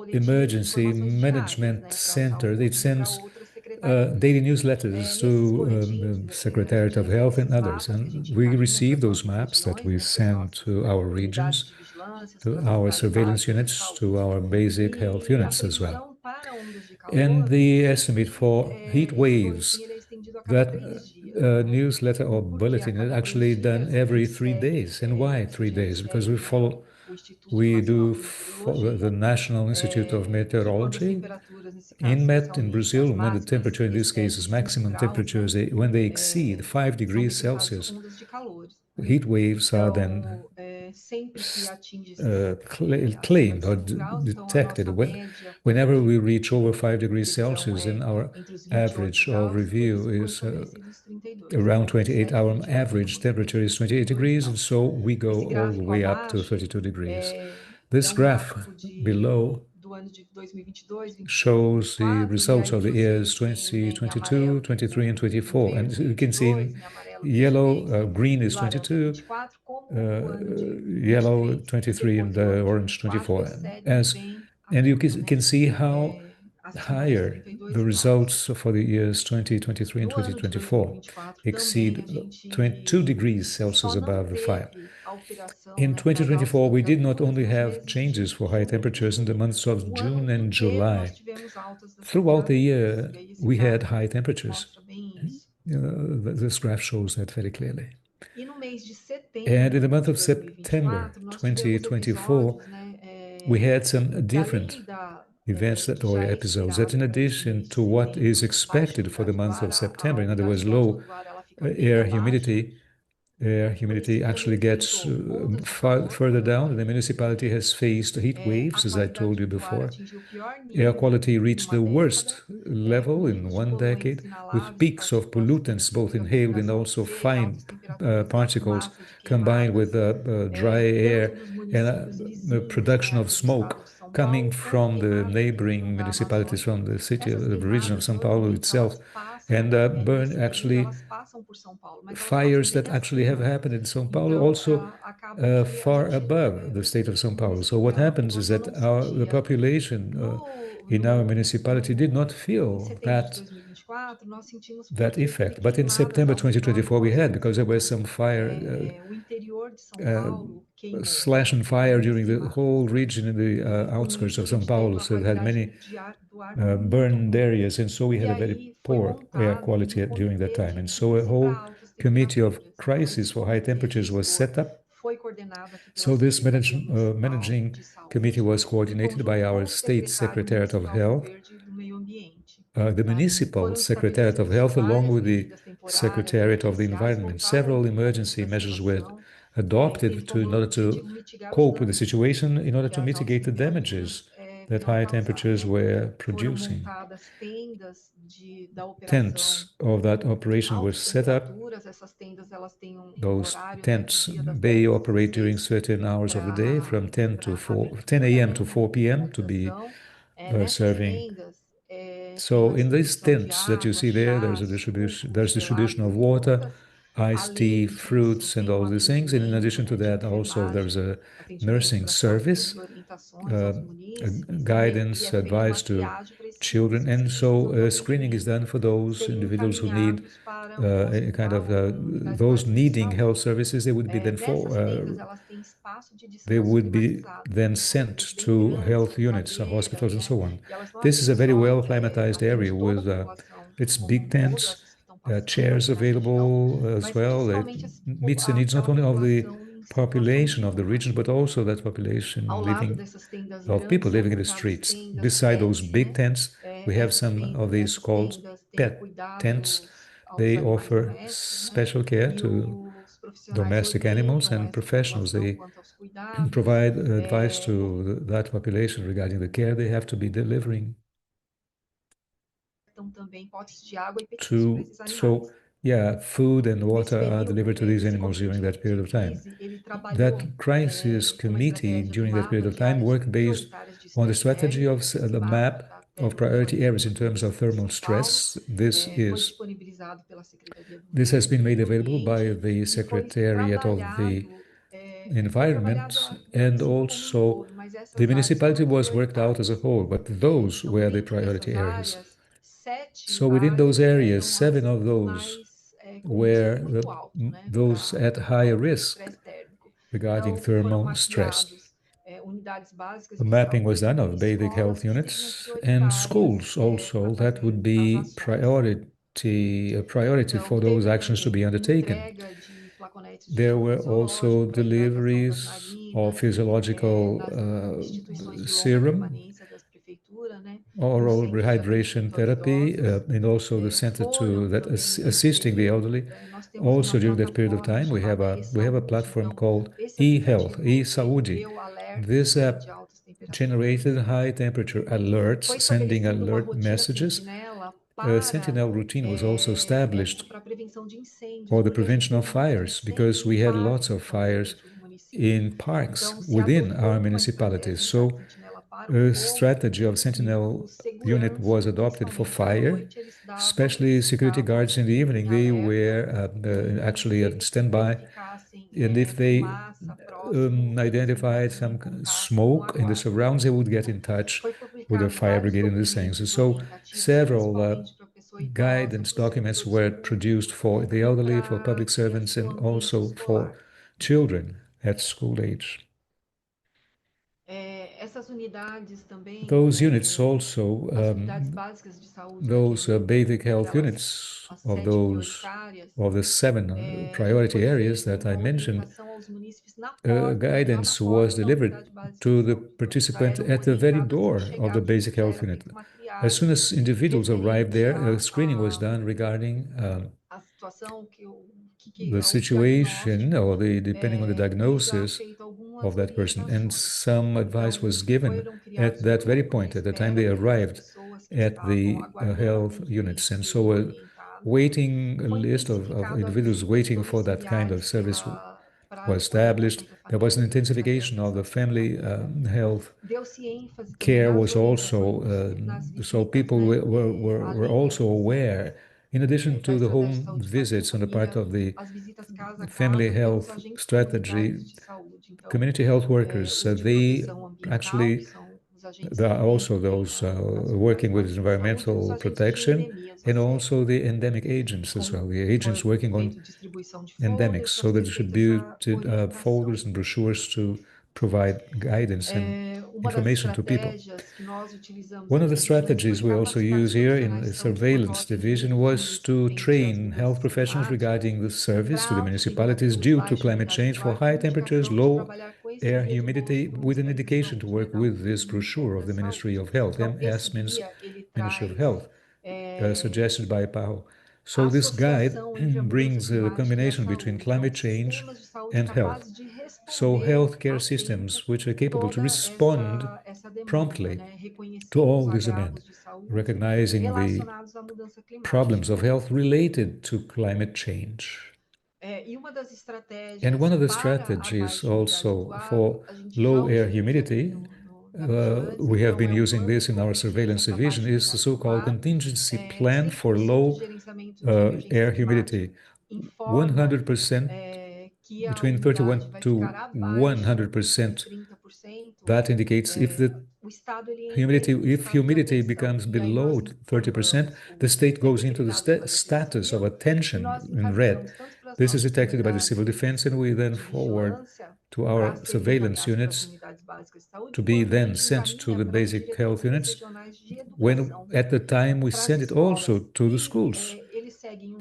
emergency management center, it sends daily newsletters to Secretariat of Health and others, and we receive those maps that we send to our regions, to our surveillance units, to our basic health units as well. And the estimate for heat waves, that newsletter or bulletin is actually done every 3 days. And why 3 days? Because we do follow the National Institute of Meteorology in Brazil, when the temperature in this case is maximum temperatures, when they exceed 5 degrees Celsius, heat waves are then claimed or detected. Whenever we reach over 5 degrees Celsius, and our average of review is around 28, our average temperature is 28 degrees, and so we go all the way up to 32 degrees. This graph below shows the results of the years 2022, 23, and 24. And you can see in yellow, green is 22, yellow 23, and orange 24. And you can see how higher the results for the years 2023 and 2024 exceed 22 degrees Celsius above the fire. In 2024, we did not only have changes for high temperatures in the months of June and July. Throughout the year, we had high temperatures. This graph shows that very clearly. And in the month of September 2024, we had some different events or episodes that, in addition to what is expected for the month of September, in other words, low air humidity actually gets further down. The municipality has faced heat waves, as I told you before. Air quality reached the worst level in one decade, with peaks of pollutants, both inhaled and also fine particles, combined with dry air and the production of smoke coming from the neighboring municipalities, from the city, the region of São Paulo itself, and burn actually fires that actually have happened in São Paulo, also far above the state of São Paulo. So what happens is that the population in our municipality did not feel that effect. But in September 2024, we had, because there was some fire, slash and fire during the whole region in the outskirts of São Paulo. So it had many burned areas, and so we had a very poor air quality during that time. And so a whole committee of crisis for high temperatures was set up. So this managing committee was coordinated by our state Secretariat of Health, the municipal Secretariat of Health, along with the Secretariat of the Environment. Several emergency measures were adopted in order to cope with the situation, in order to mitigate the damages that high temperatures were producing. Tents of that operation were set up. Those tents, they operate during certain hours of the day from 10 a.m. to 4 p.m. to be serving. So in these tents that you see there, there's distribution of water, iced tea, fruits, and all these things. And in addition to that, also there's a nursing service, uh, guidance, advice to children. And so screening is done for those individuals who need a kind of those needing health services. They would be then sent to health units, hospitals, and so on. This is a very well climatized area with its big tents, chairs available as well. It meets the needs not only of the population of the region, but also that population of people living in the streets. Beside those big tents, we have some of these called pet tents. They offer special care to domestic animals and professionals. They provide advice to that population regarding the care they have to be delivering so yeah, food and water are delivered to these animals during that period of time. That crisis committee during that period of time worked based on the strategy of the map of priority areas in terms of thermal stress. This has been made available by the Secretariat of the Environment, and also the municipality was worked out as a whole, but those were the priority areas. So within those areas, 7 of those were those at higher risk regarding thermal stress. The mapping was done of basic health units and schools also. That would be a priority for those actions to be undertaken. There were also deliveries of physiological serum, oral rehydration therapy, and also the center to that assisting the elderly. Also during that period of time, we have a platform called e-health, e-saúde. This app generated high temperature alerts, sending alert messages. A sentinel routine was also established for the prevention of fires, because we had lots of fires in parks within our municipalities. So a strategy of sentinel unit was adopted for fire, especially security guards in the evening. They were actually at standby, and if they identified some smoke in the surrounds, they would get in touch with the fire brigade and these things. So several guidance documents were produced for the elderly, for public servants, and also for children at school age. Those units also, those basic health units of the 7 priority areas that I mentioned, guidance was delivered to the participant at the very door of the basic health unit. As soon as individuals arrived there, a screening was done regarding the situation, or depending on the diagnosis of that person, and some advice was given at that very point, at the time they arrived at the health units. And so a waiting list of individuals waiting for that kind of service was established. There was an intensification of the family health care was also, so people were also aware, in addition to the home visits on the part of the family health strategy, community health workers, they actually, there are also those working with environmental protection, and also the endemic agents as well, the agents working on endemics. So they distributed folders and brochures to provide guidance and information to people. One of the strategies we also use here in the surveillance division was to train health professionals regarding the service to the municipalities due to climate change for high temperatures, low air humidity, with an indication to work with this brochure of the Ministry of Health. MS means Ministry of Health, suggested by PAHO. So this guide brings the combination between climate change and health. So healthcare systems which are capable to respond promptly to all these demands, recognizing the problems of health related to climate change. And one of the strategies also for low air humidity, we have been using this in our surveillance division, is the so-called contingency plan for low air humidity. 100%, between 31 to 100%, that indicates if humidity becomes below 30%, the state goes into the status of attention in red. This is detected by the civil defense, and we then forward to our surveillance units to be then sent to the basic health units. When at the time we send it also to the schools,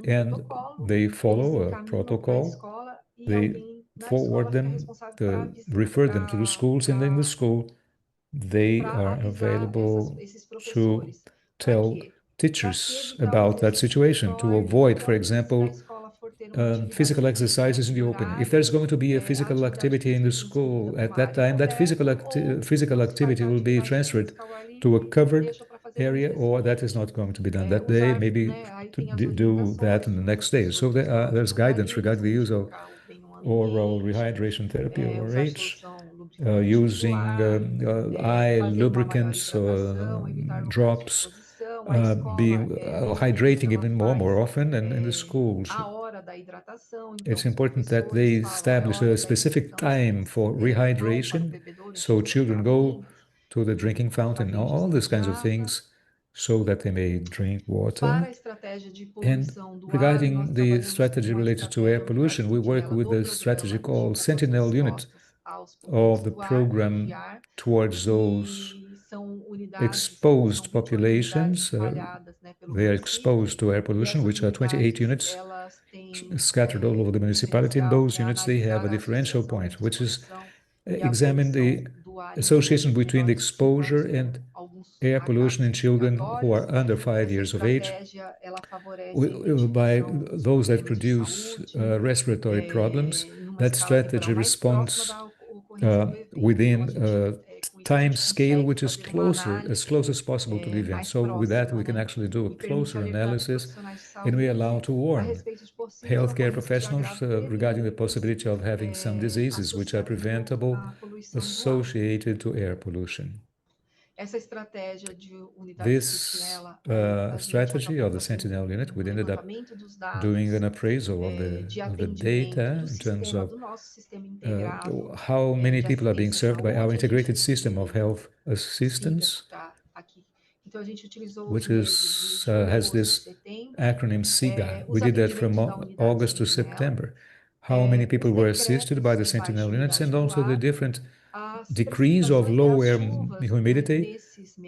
and they follow a protocol. They forward them, refer them to the schools, and in the school they are available to tell teachers about that situation, to avoid, for example, physical exercises in the open. If there's going to be a physical activity in the school at that time, that physical activity will be transferred to a covered area, or that is not going to be done that day, maybe to do that in the next day. So there's guidance regarding the use of oral rehydration therapy, or H, using eye lubricants, drops, being hydrating even more often, and in the schools. It's important that they establish a specific time for rehydration, so children go to the drinking fountain, all these kinds of things, so that they may drink water. And regarding the strategy related to air pollution, we work with a strategy called Sentinel Unit of the program towards those exposed populations. They are exposed to air pollution, which are 28 units scattered all over the municipality. In those units, they have a differential point, which is examine the association between the exposure and air pollution in children who are under 5 years of age, by those that produce respiratory problems. That strategy responds within a time scale which is as close as possible to the event. So with that, we can actually do a closer analysis, and we allow to warn healthcare professionals regarding the possibility of having some diseases which are preventable associated to air pollution. This strategy of the Sentinel unit, we ended up doing an appraisal of the data in terms of how many people are being served by our integrated system of health assistance, which has this acronym SIGA. We did that from August to September. How many people were assisted by the Sentinel units, and also the different decrease of low air humidity,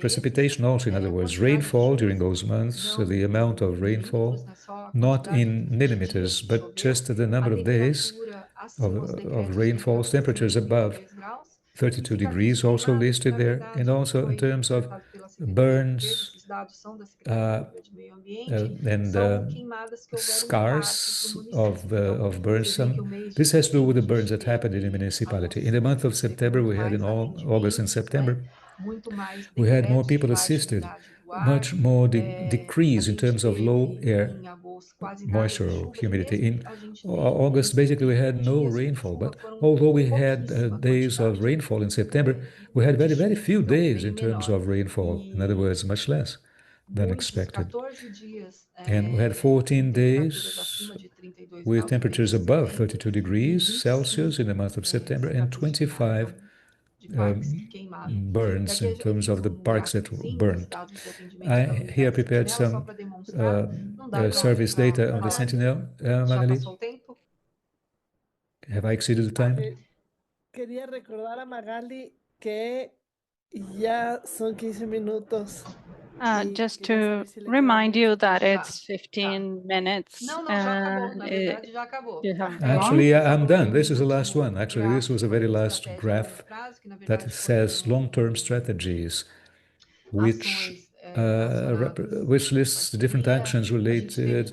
precipitation also, in other words, rainfall during those months, so the amount of rainfall, not in millimeters, but just the number of days of rainfalls, temperatures above 32 degrees also listed there, and also in terms of burns and scars of burns. This has to do with the burns that happened in the municipality. In the month of September, we had in August and September, we had more people assisted, much more decrease in terms of low air moisture or humidity. In August, basically, we had no rainfall, but although we had days of rainfall in September, we had very, very few days in terms of rainfall. In other words, much less than expected. And we had 14 days with temperatures above 32 degrees Celsius in the month of September, and 25 burns in terms of the parks that were burned. I here prepared some service data on the Sentinel, Magali. Have I exceeded the time? Quería recordar a Magali que ya son 15 minutos. Just to remind you that it's 15 minutes. Actually, I'm done. This is the last one. Actually, this was a very last graph that says long-term strategies, which lists the different actions related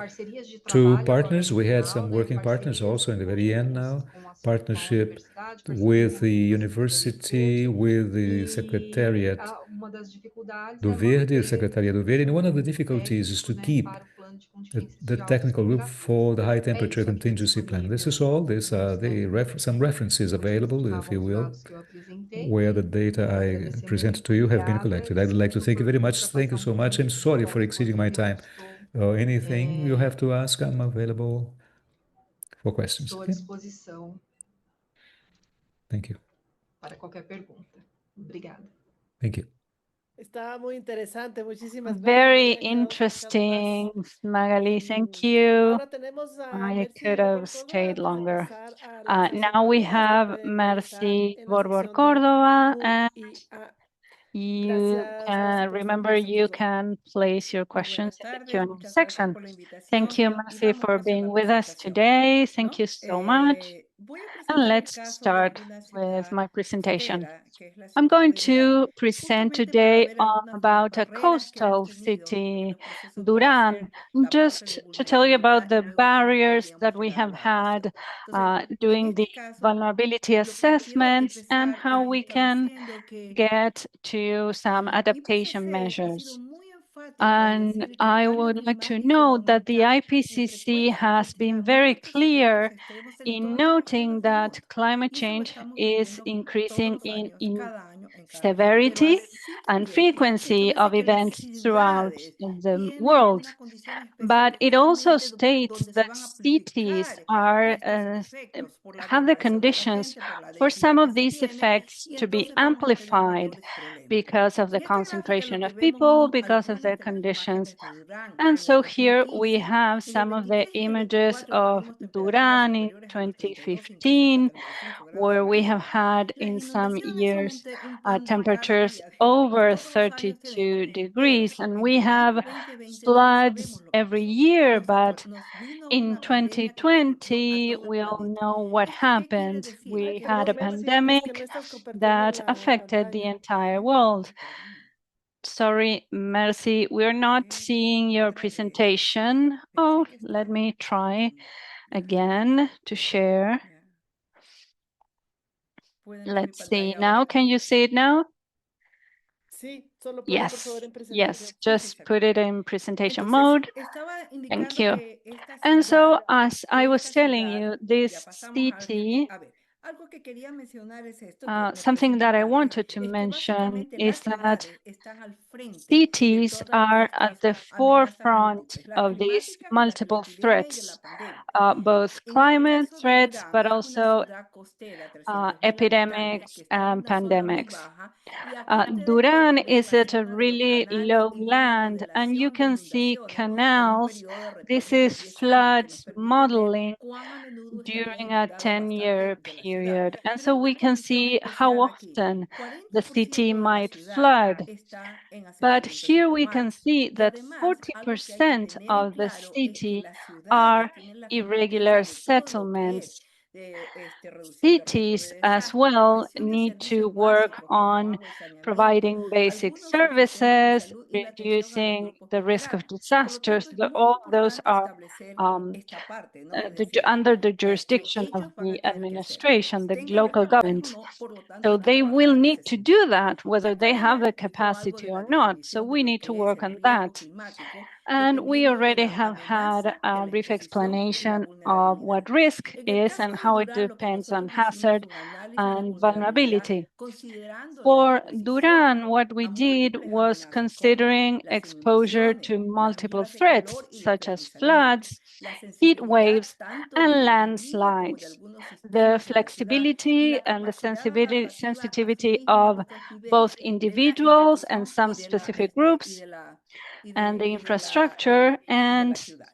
to partners. We had some working partners also in the very end now, partnership with the university, with the Secretariat do Verde, Secretaria do Verde. And one of the difficulties is to keep the technical group for the high temperature contingency plan. This is all. These are some references available, if you will, where the data I presented to you have been collected. I would like to thank you very much. Thank you so much. I'm sorry for exceeding my time. Anything you have to ask, I'm available for questions. Estou à Okay? disposição Thank you. para qualquer pergunta. Obrigada. Thank you. Estaba muy interesante, muchísimas gracias. Very Me había quedado escuchando interesting, más. Magali. Thank you. Ahora tenemos a I Mercy could Borbor have Córdoba stayed antes de longer. pasar a la sección Now we panel. Usted have puede regresar Mercy en la Borbor sección de Córdoba, Q and y A. you Gracias, Mercy, can por su remember you presentación. can place your Muy questions buenas in the tardes, Q&A muchas gracias section. por la Thank invitación you, y Mercy, vamos for pues a being la with us presentación, today. Thank ¿no? you so much. Voy a And presentar el let's caso de start una with ciudad my presentation. costera, que es la I'm ciudad going de Durán, to present justamente para today ver algunas de las about a barreras que hemos coastal tenido en city, los procesos para Duran, hacer la parte de just to tell you about vulnerabilidad y the luego cómo barriers podríamos that we llegar a have la adaptación. had Entonces, en doing the este caso, vulnerability lo que quiero assessments and empezar how es we can estableciendo que get to some el adaptation IPCC ha sido measures. muy enfático en And decir que el I cambio would like to climático va a note that the aumentar en IPCC frecuencia y has been cantidad muy very altos eventos clear extremos en in todas las noting zonas del that mundo. climate Y eso lo change estamos is viviendo todos increasing los años, in cada año, en cada región. Pero severity así and también se frequency establece of que las events throughout ciudades the tienen world. unas condiciones But especiales it also justamente states donde se that van a cities amplificar are estos efectos por la have the migración de la conditions gente, por la for some densidad que of se these tiene, effects y to be entonces vamos a tener amplified mayores problemas. because of the En esta gráfica concentration lo que of vemos people, es because of algunas their de las conditions. imágenes de Durán And en el so here we 2015. have En el some of the 23 y el images 24 of trajimos temperaturas Duran in superiores a los 32, incluso hasta 2015, 35 grados where we have centígrados. had Las in some inundaciones son years un pan de cada temperatures día, dijéramos. over Todos los años tenemos, 32 pero degrees, and en we el año have 2020 no floods sabemos lo que every pasó. year, but Nos vino in una pandemia que nos afectó a 2020, todo el we all planeta. know what ¿Esto qué quiere happened. decir? We Que had a los Mercy, es que no pandemic estás compartiendo that la affected the pantalla. entire world. Perdón. Sorry, Mercy, we're not Ok, seeing your otra vez. presentation. Pensé que Let estaba. me try Ya, again to share. ya. ¿Pueden ver mi Let's see pantalla now. ahora? Can you see it now? Sí, solo ponlo por favor Yes, en yes, presentación. Sí, sí, just está put bien. it in presentation Entonces, mode. estaba Thank indicando you. que esta And so, ciudad, as I was telling you, ya this pasamos al city, a ver, algo que quería mencionar es esto que me parece something that I importante, wanted to es que mention básicamente is las that ciudades están al frente de cities todas are at estas the amenazas forefront múltiples, la of these climática y la de la multiple epidemia y de threats, la pandemia. both En el climate caso de threats, Durán, but es una also ciudad costera, 300.000 habitantes, que epidemics está en and una zona muy pandemics. baja. Y aquí ustedes Duran pueden ver is la at a zona de los really canales low y vías de land, and you relación de can see inundaciones en un canals. periodo de This retorno de is 10 años, que nos floods permite ver modeling cuán a menudo estarían during a inundadas bastante 10-year de la ciudad. period. And Pero hay so una we can condición see how especial aquí. often the city 40% de la might ciudad flood. está en But asentamientos here we can informales. see Y that además, algo que hay que 40% tener en of the claro es que city las ciudades are tienen la irregular competencia de todo lo que es settlements. reducción de riesgo de Cities as desastre, well provisión de need to servicios work básicos como on agua y saneamiento, providing basic algunos sus sistemas de services, salud y la atención a los reducing grupos the risk of vulnerables. Por lo disasters. tanto, es muy All those importante are establecer um, esta parte, ¿no? Es decir, under the que jurisdiction of ellos van a the tener que hacerlo. administration, the Tengan las local capacidades o government. no, por lo tanto, So hay que they trabajar will en need ese to sentido. do that, Ya whether they acabo de have the explico algo capacity de or la not. So definición de we lo need to que es work el on riesgo that. climático, And we dependiendo de already la have had amenaza, de a la brief exposición y la explanation of vulnerabilidad. what risk En el is caso and de how it Durán, lo que depends on nosotros hicimos es hazard un análisis de and vulnerabilidad vulnerability. considerando la For exposición Duran, what we a did múltiples was amenazas como considering las exposure inundaciones, to las multiple olas de threats, calor y such as deslizamientos, floods, la heat sensibilidad waves, tanto and del individuo como de landslides. algunos The sistemas en la ciudad y flexibility la and the capacidad adaptativa sensitivity asimismo a of otros niveles both de la individuals and institución some specific groups, and the infrastructure y de la and ciudad.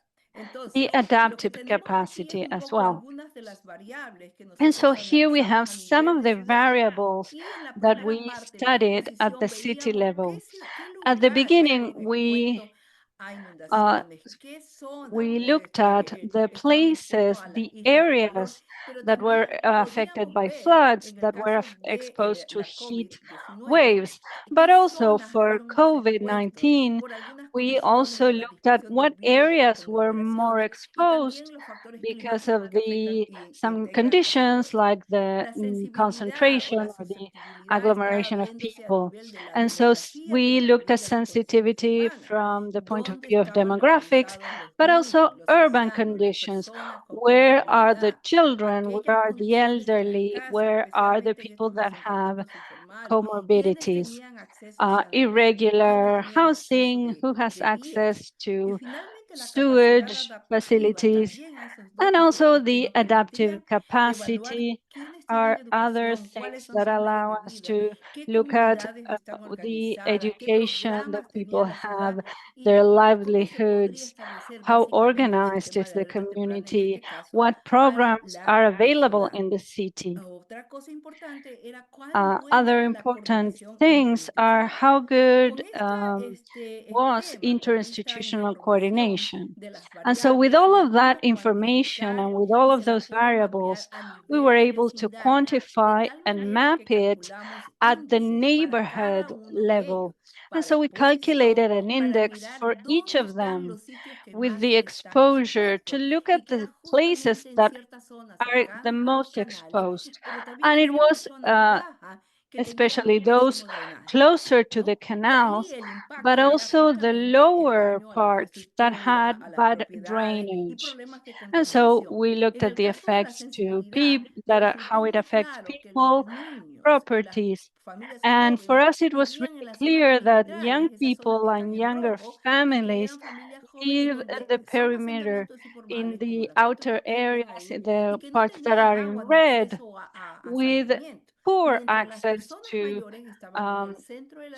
the Entonces, lo que adaptive tenemos aquí es capacity un as poco well. algunas de las variables que And so nosotros here we analizamos have a some nivel of de the ciudad. variables Y en la that primera we parte de la studied at the exposición city veíamos level. qué At the lugares beginning, están expuestos a uh, inundaciones, qué zonas we pues, looked at the estaban expuestos places, a las the islas de calor, areas pero that were también affected podíamos by ver floods, en el that were caso de exposed to la heat COVID-19 waves, but qué also zonas for fueron más expuestos COVID-19, por algunas we also looked at what areas were more exposed because of some conditions like the concentration or the agglomeration of people. And so we looked at sensitivity from the point of view of demographics, but also urban conditions. Where are the children? Where are the elderly? Where are the people that have comorbidities? Irregular housing, who has access to sewage facilities, and also the adaptive capacity are other things that allow us to look at the education that people have, their livelihoods, how organized is the community, what programs are available in the city. Other important things are how good was interinstitutional coordination. And so with all of that information and with all of those variables, we were able to quantify and map it at the neighborhood level. And so we calculated an index for each of them with the exposure to look at the places that are the most exposed. And it was especially those closer to the canals, but also the lower parts that had bad drainage. And so we looked at the effects to people, how it affects people, properties. And for us, it was really clear that young people and younger families live in the perimeter, in the outer areas, in the parts that are in red, with poor access to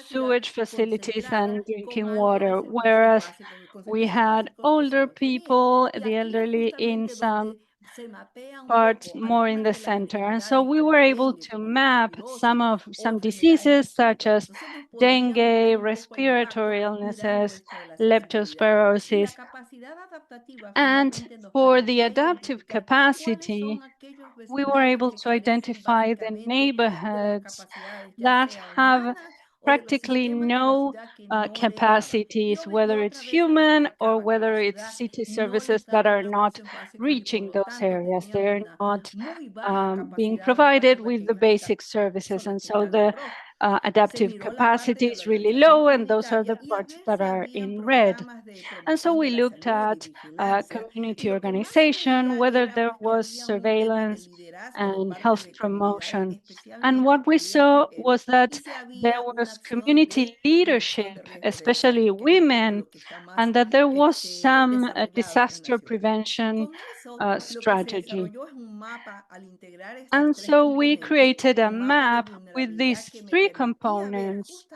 sewage facilities and drinking water, whereas we had older people, the elderly, in some parts more in the center. And so we were able to map some diseases such as dengue, respiratory illnesses, leptospirosis. And for the adaptive capacity, we were able to identify the neighborhoods that have practically no capacities, whether it's human or whether it's city services that are not reaching those areas. They're not being provided with the basic services. And so the adaptive capacity is really low, and those are the parts that are in red. And so we looked at community organization, whether there was surveillance and health promotion. And what we saw was that there was community leadership, especially women, and that there was some disaster prevention strategy. And so we created a map with these three components,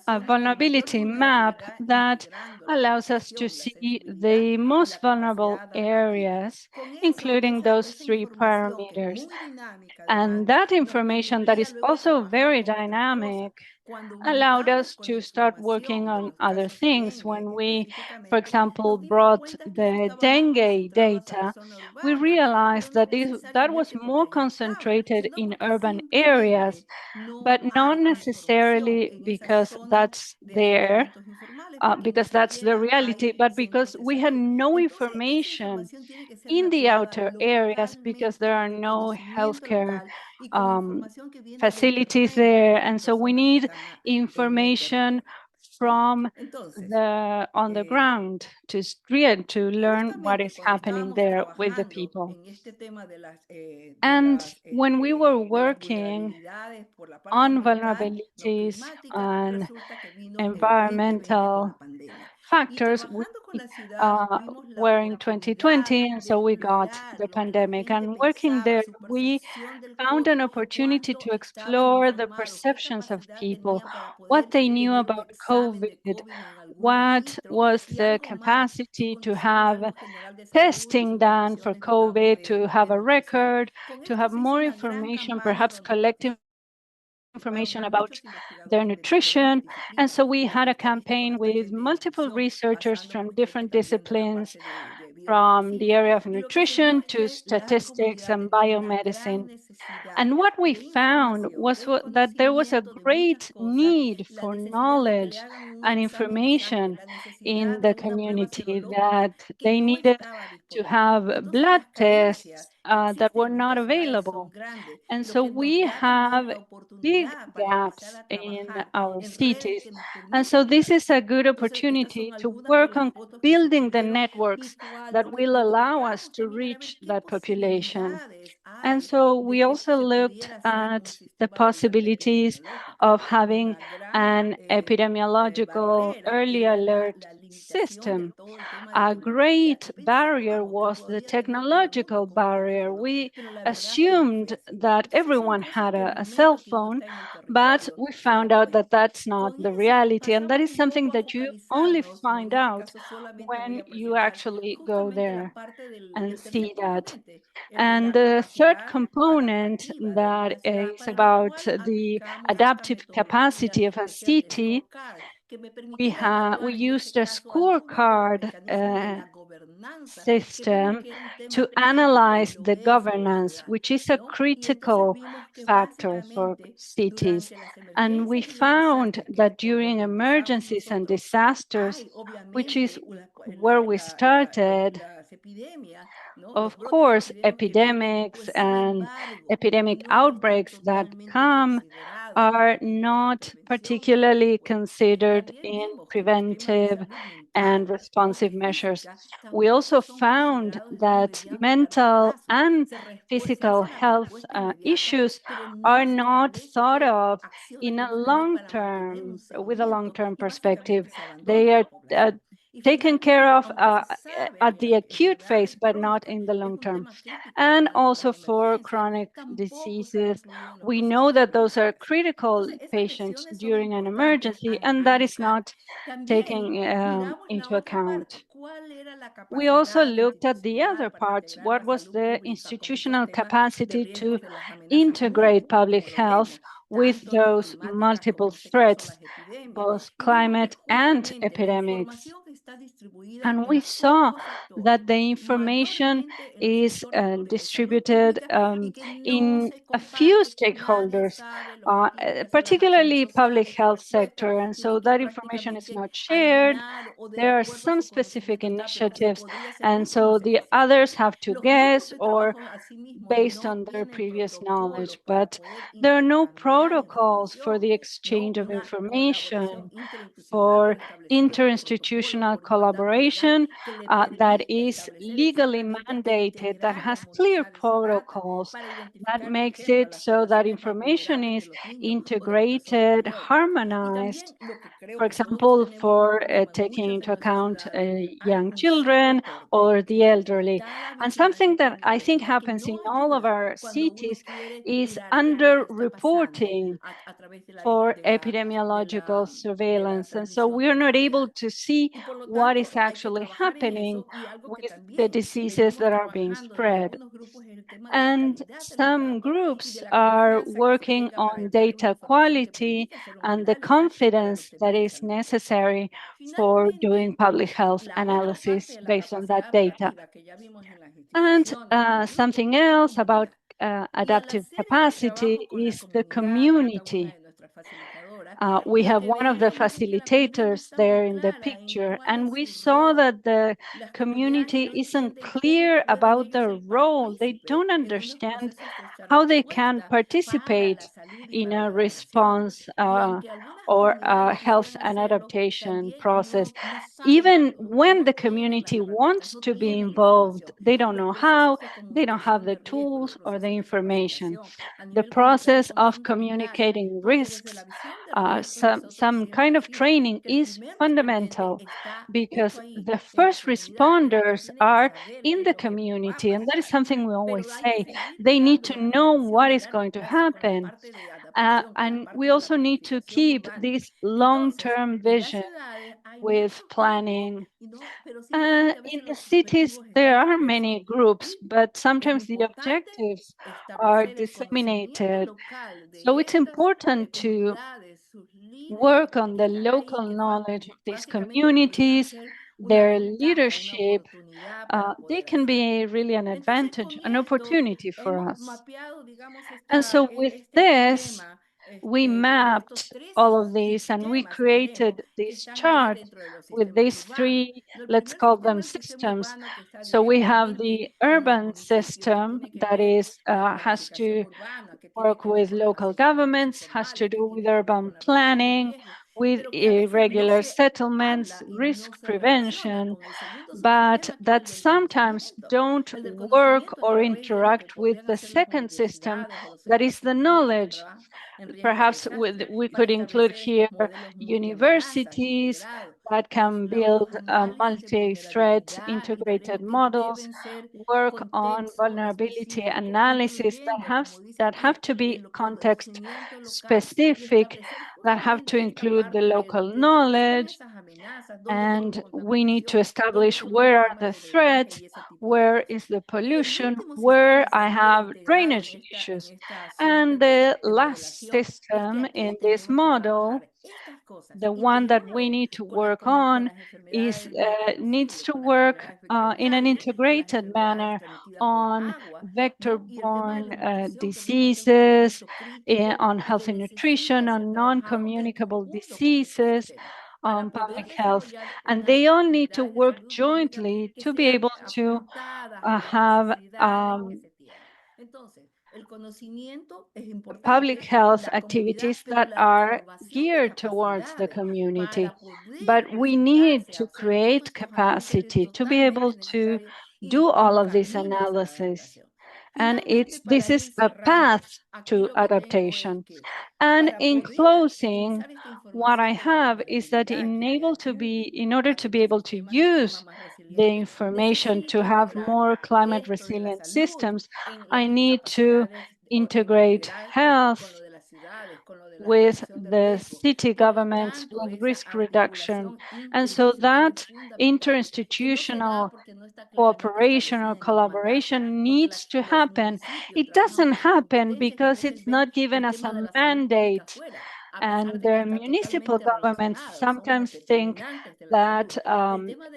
a vulnerability map that allows us to see the most vulnerable areas, including those three parameters. And that information that is also very dynamic allowed us to start working on other things. When we, for example, brought the dengue data, we realized that that was more concentrated in urban areas, but not necessarily because that's there, because that's the reality, but because we had no information in the outer areas because there are no healthcare facilities there. And so we need information from on the ground to learn what is happening there with the people. And when we were working on vulnerabilities and environmental factors, we were in 2020, and so we got the pandemic. And working there, we found an opportunity to explore the perceptions of people, what they knew about COVID, what was the capacity to have testing done for COVID, to have a record, to have more information, perhaps collective information about their nutrition. And so we had a campaign with multiple researchers from different disciplines, from the area of nutrition to statistics and biomedicine. And what we found was that there was a great need for knowledge and information in the community that they needed to have blood tests that were not available. And so we have big gaps in our cities. And so this is a good opportunity to work on building the networks that will allow us to reach that population. And so we also looked at the possibilities of having an epidemiological early alert system. A great barrier was the technological barrier. We assumed that everyone had a cell phone, but we found out that that's not the reality. And that is something that you only find out when you actually go there and see that. And the third component that is about the adaptive capacity of a city, we used a scorecard system to analyze the governance, which is a critical factor for cities. And we found that during emergencies and disasters, which is where we started, of course, epidemics and epidemic outbreaks that come are not particularly considered in preventive and responsive measures. We also found that mental and physical health issues are not thought of in a long term, with a long-term perspective. They are taken care of at the acute phase, but not in the long term. And also for chronic diseases, we know that those are critical patients during an emergency, and that is not taken into account. We also looked at the other parts. What was the institutional capacity to integrate public health with those multiple threats, both climate and epidemics? And we saw that the information is distributed in a few stakeholders, particularly public health sector. And so that information is not shared. There are some specific initiatives, and so the others have to guess or based on their previous knowledge, but there are no protocols for the exchange of information, for interinstitutional collaboration that is legally mandated, that has clear protocols, that makes it so that information is integrated, harmonized, for example, for taking into account young children or the elderly. And something that I think happens in all of our cities is under-reporting for epidemiological surveillance. And so we're not able to see what is actually happening with the diseases that are being spread. And some groups are working on data quality and the confidence that is necessary for doing public health analysis based on that data. And something else about adaptive capacity is the community. We have one of the facilitators there in the picture, and we saw that the community isn't clear about their role. They don't understand how they can participate in a response or a health and adaptation process. Even when the community wants to be involved, they don't know how, they don't have the tools or the information. The process of communicating risks, some kind of training is fundamental because the first responders are in the community, and that is something we always say. They need to know what is going to happen. And we also need to keep this long-term vision with planning. In the cities, there are many groups, but sometimes the objectives are disseminated. So it's important to work on the local knowledge of these communities, their leadership. They can be really an advantage, an opportunity for us. And so with this, we mapped all of these and we created this chart with these three, let's call them systems. So we have the urban system that is has to work with local governments, has to do with urban planning, with irregular settlements, risk prevention, but that sometimes don't work or interact with the second system, that is the knowledge. Perhaps we could include here universities that can build multi-thread integrated models, work on vulnerability analysis that have to be context specific, that have to include the local knowledge, and we need to establish where are the threats, where is the pollution, where I have drainage issues. And the last system in this model, the one that we need to work on, is needs to work in an integrated manner on vector-borne diseases, on healthy nutrition, on non-communicable diseases, on public health. And they all need to work jointly to be able to have public health activities that are geared towards the community. But we need to create capacity to be able to do all of this analysis. And this is a path to adaptation. And in closing, what I have is that in order to be able to use the information to have more climate resilient systems, I need to integrate health with the city governments, with risk reduction. And so that interinstitutional cooperation or collaboration needs to happen. It doesn't happen because it's not given as a mandate. And the municipal governments sometimes think that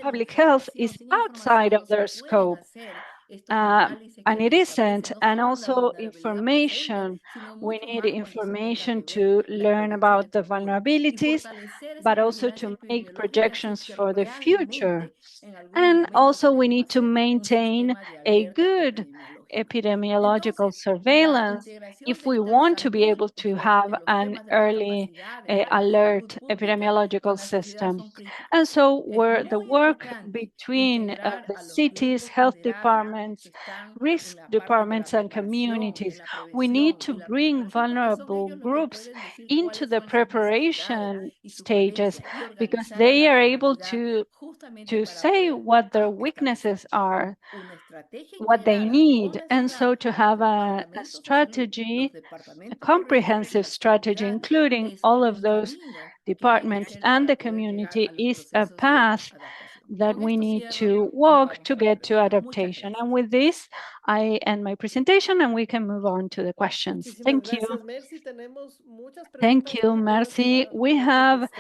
public health is outside of their scope. And it isn't. And also information. We need information to learn about the vulnerabilities, but also to make projections for the future. And also we need to maintain a good epidemiological surveillance if we want to be able to have an early alert epidemiological system. And so where the work between the cities, health departments, risk departments and communities, we need to bring vulnerable groups into the preparation stages because they are able to say what their weaknesses are, what they need. And so to have a strategy, a comprehensive strategy, including all of those departments and the community, is a path that we need to walk to get to adaptation. And with this, I end my presentation and we can move on to the questions. Thank you. Thank you, Mercy. We have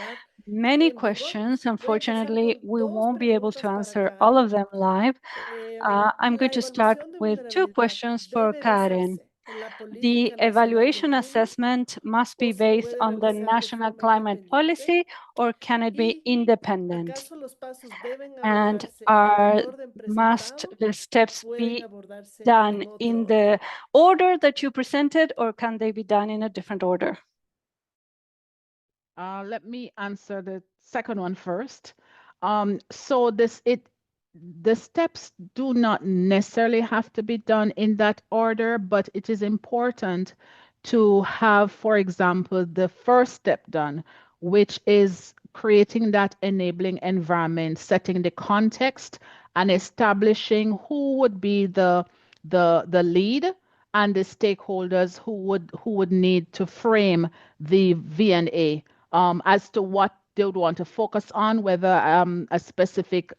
many questions. Unfortunately, we won't be able to answer all of them live. I'm going to start with two questions for Karen. The evaluation assessment must be based on the national climate policy, or can it be independent? And must the steps be done in the order that you presented, or can they be done in a different order? Let me answer the second one first. So the steps do not necessarily have to be done in that order, but it is important to have, for example, the first step done, which is creating that enabling environment, setting the context and establishing who would be the lead and the stakeholders who would need to frame the V&A as to what they would want to focus on, whether a specific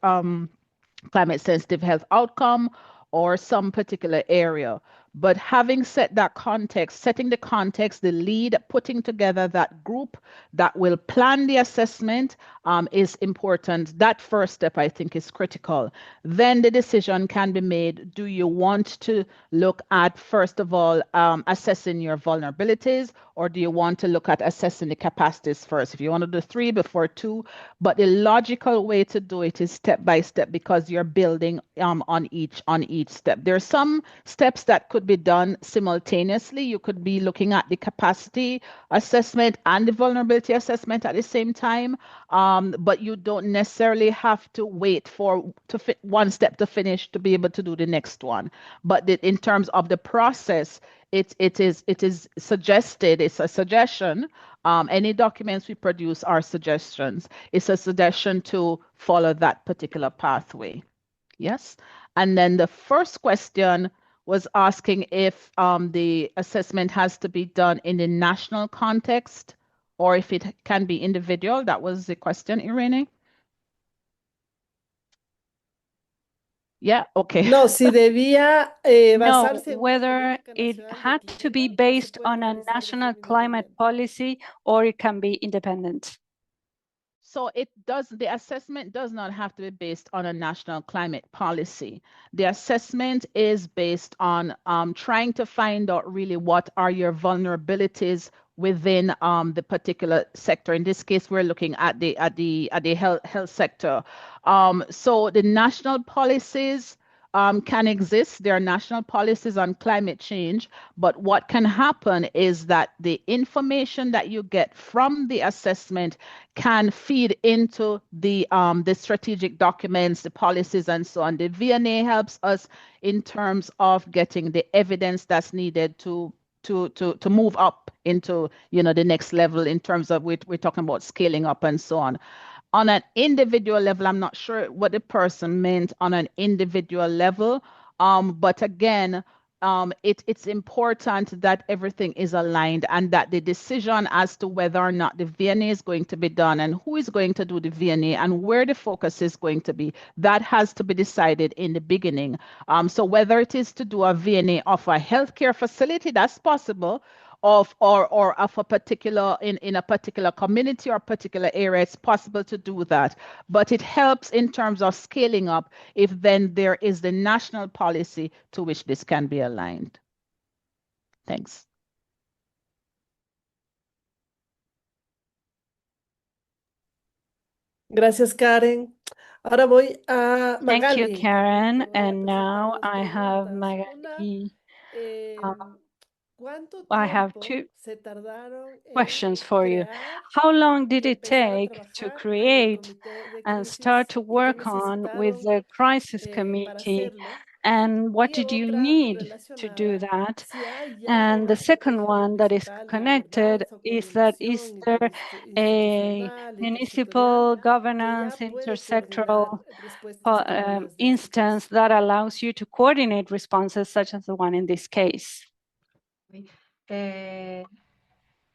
climate sensitive health outcome or some particular area. But having set that context, setting the context, the lead, putting together that group that will plan the assessment is important. That first step, I think, is critical. Then the decision can be made. Do you want to look at, first of all, assessing your vulnerabilities, or do you want to look at assessing the capacities first? If you want to do 3 before 2, but the logical way to do it is step by step, because you're building on each step. There are some steps that could be done simultaneously. You could be looking at the capacity assessment and the vulnerability assessment at the same time, but you don't necessarily have to wait for one step to finish to be able to do the next one. But in terms of the process, it is suggested. It's a suggestion. Any documents we produce are suggestions. It's a suggestion to follow that particular pathway. Yes. And then the first question was asking if the assessment has to be done in the national context or if it can be individual. That was the question, Irene. Yeah, okay. No, si debía No, basarse en una whether política it nacional de had to be clima o se based puede on a realizar de national forma climate independiente. policy or it can be independent. So the assessment does not have to be based on a national climate policy. The assessment is based on trying to find out really what are your vulnerabilities within the particular sector. In this case, we're looking at the health sector. So the national policies can exist. There are national policies on climate change, but what can happen is that the information that you get from the assessment can feed into the strategic documents, the policies, and so on. The V&A helps us in terms of getting the evidence that's needed to move up into the next level in terms of we're talking about scaling up and so on. On an individual level, I'm not sure what the person meant on an individual level, but again, it's important that everything is aligned and that the decision as to whether or not the V&A is going to be done and who is going to do the V&A and where the focus is going to be, that has to be decided in the beginning. So whether it is to do a V&A of a healthcare facility, that's possible, or of a particular in a particular community or particular area, it's possible to do that. But it helps in terms of scaling up if then there is the national policy to which this can be aligned. Thanks. Gracias, Karen. Ahora voy a Thank you, Magali. Karen. Te voy a And now presentar dos I have preguntas. Una, Magali. ¿cuánto I have tiempo 2 se tardaron questions en for you. crear How long did y it empezar a take to trabajar con el create comité de and start crisis to y qué work on with necesitaron the crisis para committee? hacerlo? And what Y did you otra need to do relacionada, that? si hay ya And una the second estrategia one that is municipal de connected gobernanza o is that is coordinación there a institucional y territorial municipal que governance ya puede coordinar intersectoral respuestas como las de este caso? instance that allows you to coordinate responses such as the one in this case?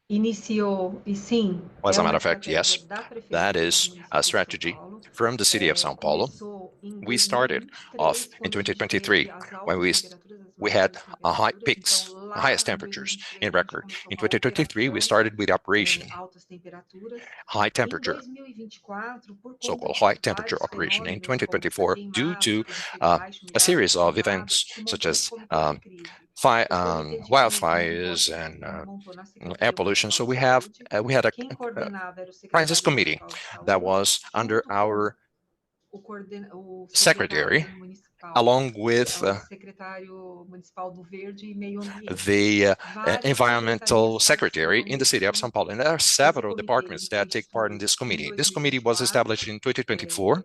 Iniciou, e sim, As é a uma matter of fact, estratégia yes, da that Prefeitura is a Municipal de São strategy Paulo. from the city of Sao Paulo. Começou em We started off 2023, in quando a gente teve 2023 as when altas temperaturas, as we had maiores a high temperaturas. Então, peaks, lá highest em temperatures 2023, in a gente record. começou In com a 2023, we operação started with operation, altas temperaturas. high Em temperature, 2024, por conta so-called de high temperature vários operation. In fenômenos, como 2024, due queimadas, to por exemplo, teve baixo a umidade series of prolongada, events se such montou esse as comitê de crise. O comitê de crise wildfires montou-se, and montou na air Secretaria pollution. Municipal So de Saúde. we had a Quem coordenava era o crisis secretário committee municipal de that saúde, was under junto com our o secretary, secretário municipal, along with o secretário municipal do Verde e Meio Ambiente. the Várias environmental secretarias secretary participam in the desse city of São Paulo. comitê. And there are Esse several comitê departments ele that foi take part in this instituído em committee. This committee was 2024, established in 2024.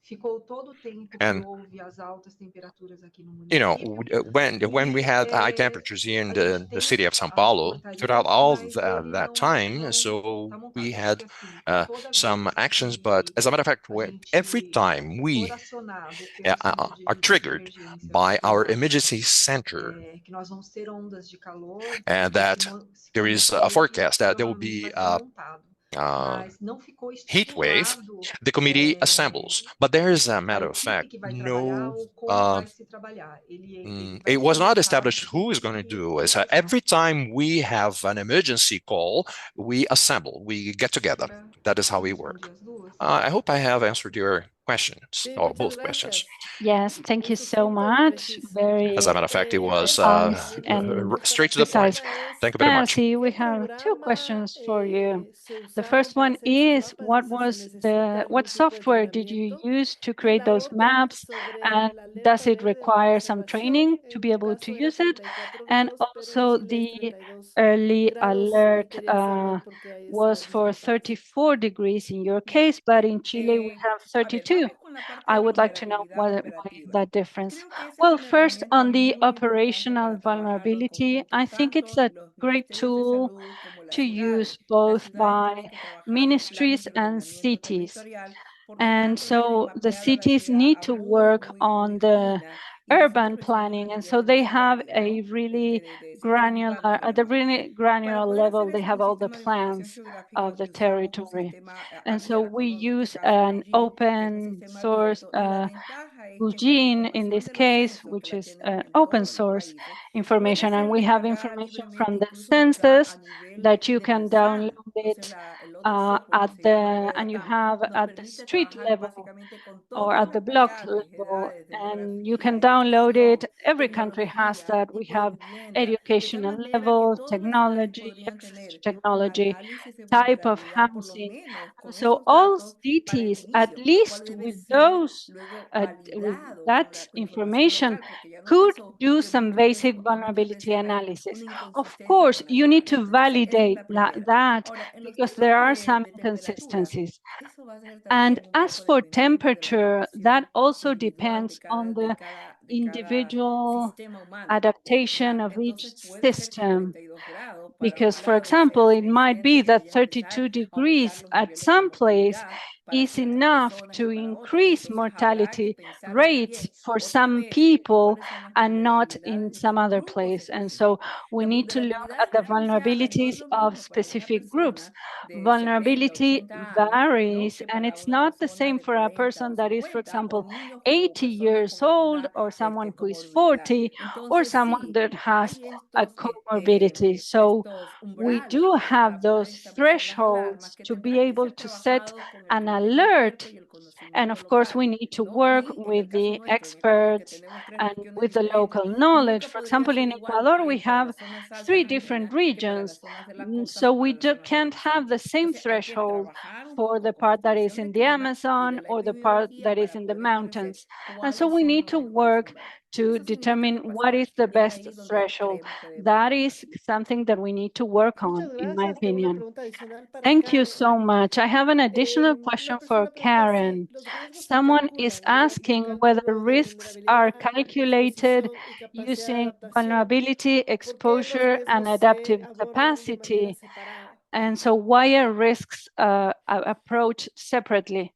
ficou todo o tempo que And houve as altas temperaturas aqui no you know, município. when we E had high temperatures here in a gente the tem city of São as Paulo, throughout portarias, all mas ele that time, so tá we montado, had porque assim, toda some vez actions. But que as a matter of fact, a every gente time for we acionado pelo Centro de are Ajuda de triggered Emergência by our nacional, emergency center, que nós vamos ter ondas de calor, and esse that there is a comitê forecast that there will normalmente be vai ser montado. heat wave, the committee assembles. But there is a matter of fact, it was not established who is going to do it. So every time we have an emergency call, we assemble, we get together. That is how we work. I hope I have answered your questions, or both questions. Yes, thank you so much. Very As a matter of fact, it was and straight to the precise. point. Thank you very much. See, we have two questions for you. The first one is, what software did you use to create those maps? And does it require some training to be able to use it? And also the early alert was for 34 degrees in your case, but in Chile we have 32. I would like to know what is that difference. Well, first on the operational vulnerability, I think it's a great tool to use both by ministries and cities. And so the cities need to work on the urban planning. And so they have a really granular, at the really granular level, they have all the plans of the territory. And so we use an open source, Eugene in this case, which is open source information. And we have information from the census that you can download it and you have at the street level or at the block level, and you can download it. Every country has that. We have educational level, technology, access to technology, type of housing. So all cities, at least with those, with that information, could do some basic vulnerability analysis. Of course, you need to validate that because there are some inconsistencies. And as for temperature, that also depends on the individual adaptation of each system. Because, for example, it might be that 32 degrees at some place is enough to increase mortality rates for some people and not in some other place. And so we need to look at the vulnerabilities of specific groups. Vulnerability varies, and it's not the same for a person that is, for example, 80 years old, or someone who is 40, or someone that has a comorbidity. So we do have those thresholds to be able to set an alert. And of course, we need to work with the experts and with the local knowledge. For example, in Ecuador, we have 3 different regions. So we can't have the same threshold for the part that is in the Amazon or the part that is in the mountains. And so we need to work to determine what is the best threshold. That is something that we need to work on, in my opinion. Thank you so much. I have an additional question for Karen. Someone is asking whether risks are calculated using vulnerability, exposure, and adaptive capacity. And so why are risks approached separately?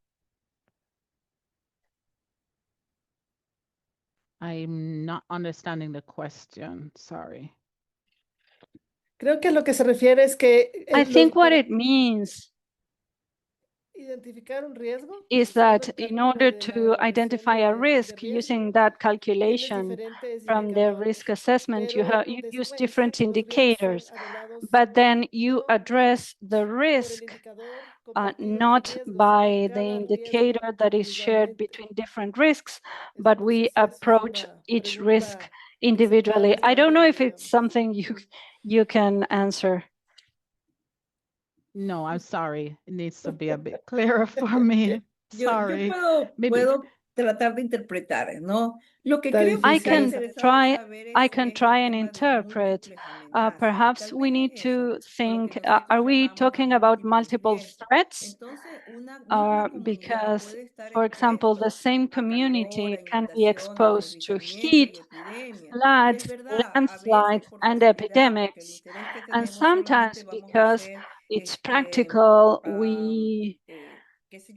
I'm not understanding the question. Sorry. Creo que lo que se refiere es que I think what it means identificar un riesgo is that in order to identify a risk using that calculation from the risk assessment, you use different indicators, but then you address the risk not by the indicator that is shared between different risks, but we approach each risk individually. I don't know if it's something you can answer. No, I'm sorry. It needs to be a bit clearer for me. Sorry. Yo puedo tratar de interpretar, ¿no? Lo que Está creo que I difícil. can try and interpret. Perhaps we need to think, are we talking about multiple threats? Because, for example, the same community can be exposed to heat, floods, landslides, and epidemics. And sometimes because it's practical,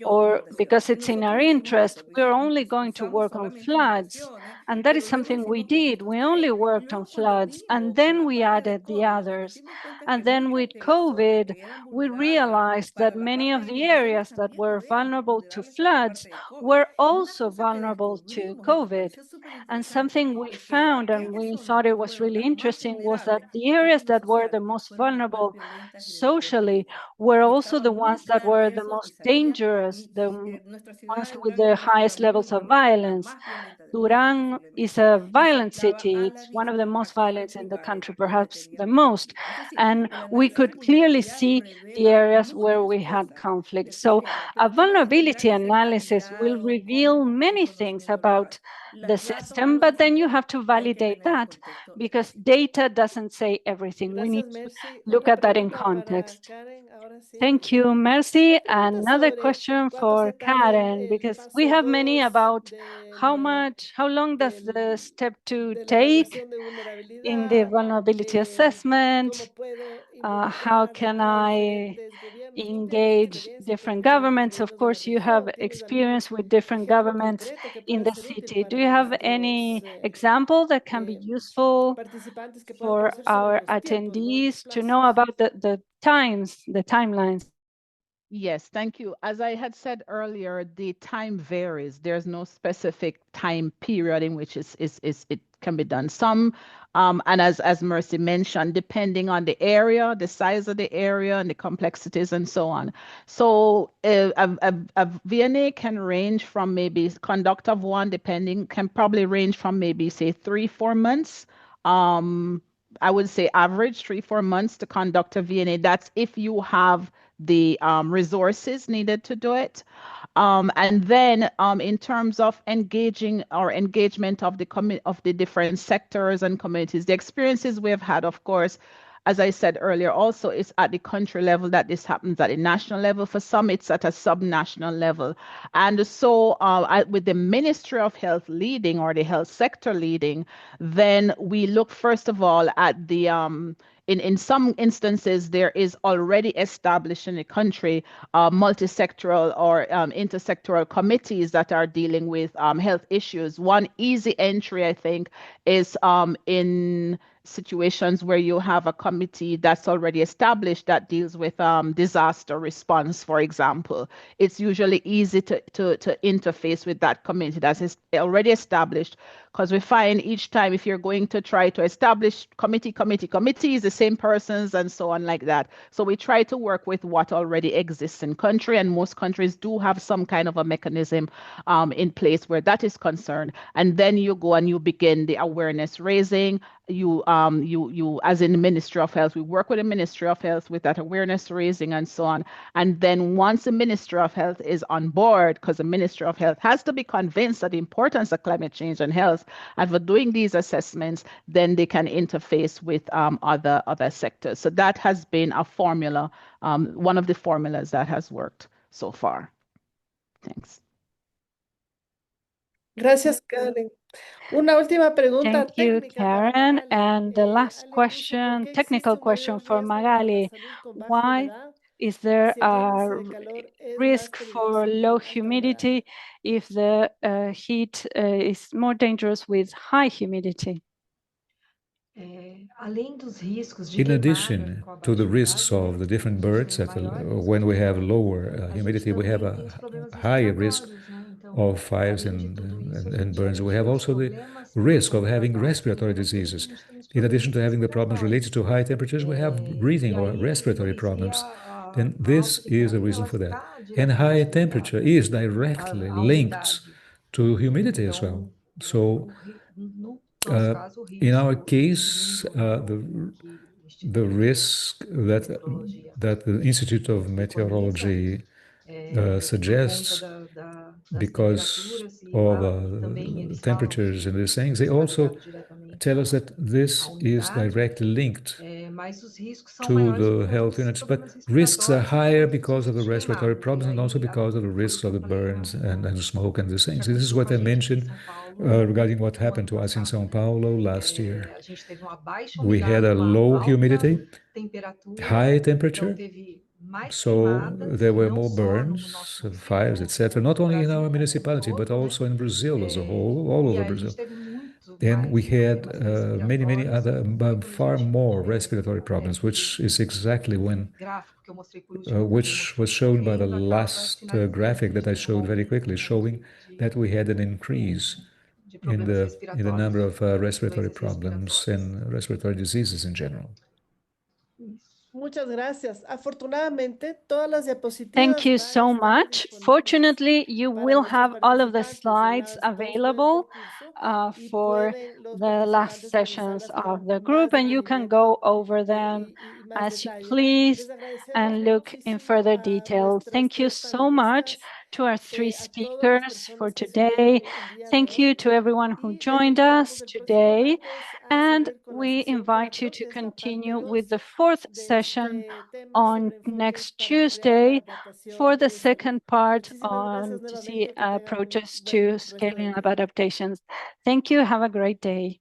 or because it's in our interest, we're only going to work on floods. And that is something we did. We only worked on floods, and then we added the others. And then with COVID, we realized that many of the areas that were vulnerable to floods were also vulnerable to COVID. And something we found, and we thought it was really interesting, was that the areas that were the most vulnerable socially were also the ones that were the most dangerous, the ones with the highest levels of violence. Duran is a violent city. It's one of the most violent in the country, perhaps the most. And we could clearly see the areas where we had conflict. So a vulnerability analysis will reveal many things about the system, but then you have to validate that because data doesn't say everything. We need to look at that in context. Thank you, Mercy. Another question for Karen, because we have many about how long does the step 2 take in the vulnerability assessment? How can I engage different governments? Of course, you have experience with different governments in the city. Do you have any example that can be useful for our attendees to know about the timelines? Yes, thank you. As I had said earlier, the time varies. There's no specific time period in which it can be done. Some, and as Mercy mentioned, depending on the area, the size of the area, and the complexities, and so on. So a V&A can range from maybe conduct of one, depending, can probably range from maybe say 3-4 months. I would say average 3-4 months to conduct a V&A. That's if you have the resources needed to do it. And then in terms of engaging or engagement of the different sectors and communities, the experiences we've had, of course, as I said earlier, also it's at the country level that this happens, at the national level. For some, it's at a subnational level. And so with the Ministry of Health leading or the health sector leading, then we look first of all at the in some instances, there is already established in the country multi-sectoral or intersectoral committees that are dealing with health issues. One easy entry, I think, is in situations where you have a committee that's already established that deals with disaster response, for example. It's usually easy to interface with that committee that's already established, because we find each time if you're going to try to establish committees, the same persons and so on like that. So we try to work with what already exists in country, and most countries do have some kind of a mechanism in place where that is concerned. And then you go and you begin the awareness raising. You as in the Ministry of Health, we work with the Ministry of Health with that awareness raising and so on. And then once the Ministry of Health is on board, because the Ministry of Health has to be convinced of the importance of climate change and health, and for doing these assessments, then they can interface with other sectors. So that has been a formula, one of the formulas that has worked so far. Thanks. Gracias, Karen. Una última pregunta Thank you, técnica para Karen. Magali. And the last Ale puso, ¿por question, qué technical existe un question mayor for riesgo para la Magali. salud con baja Why humedad? is there Si el a índice de calor es más risk for peligroso low con alta humedad. humidity if the heat is more dangerous with high humidity? In addition to the risks of the different birds, when we have lower humidity, we have a higher risk of fires and burns. We have also the risk of having respiratory diseases. In addition to having the problems related to high temperatures, we have breathing or respiratory problems. And this is a reason for that. And high temperature is directly linked to humidity as well. So in our case, the risk that the Institute of Meteorology suggests, because of temperatures and these things, they also tell us that this is directly linked to the health units, but risks are higher because of the respiratory problems and also because of the risks of the burns and the smoke and these things. This is what I mentioned regarding what happened to us in São Paulo last year. We had a low humidity, high temperature, so there were more burns, fires, etc., not only in our municipality, but also in Brazil as a whole, all over Brazil. And we had many other, far more respiratory problems, which is exactly which was shown by the last graphic that I showed very quickly, showing that we had an increase in the number of respiratory problems and respiratory diseases in general. Muchas gracias. Afortunadamente, todas las Thank diapositivas you van a so estar much. disponibles Fortunately, you para will nuestros have all of the participantes en slides las 2 horas del available curso y for pueden los the last participantes sessions revisarlas of con the más group, and you can go detenimiento over them y más as you detalle. please Les agradecemos and look in muchísimo further a detail. nuestros Thank you 3 so much panelistas, to our 3 a todas las speakers for personas que se today. unieron el día de Thank you hoy to everyone who y les joined invitamos us el próximo today. martes a And seguir con la we sesión invite you 4, to que es la parte continue 2 with the 4th de session este tema on sobre enfoques next para crear la Tuesday for adaptación the de salud. second part Muchísimas on gracias to see nuevamente, que tengan un approaches buen to resto scaling del up día. adaptations. Thank you. Have a great day.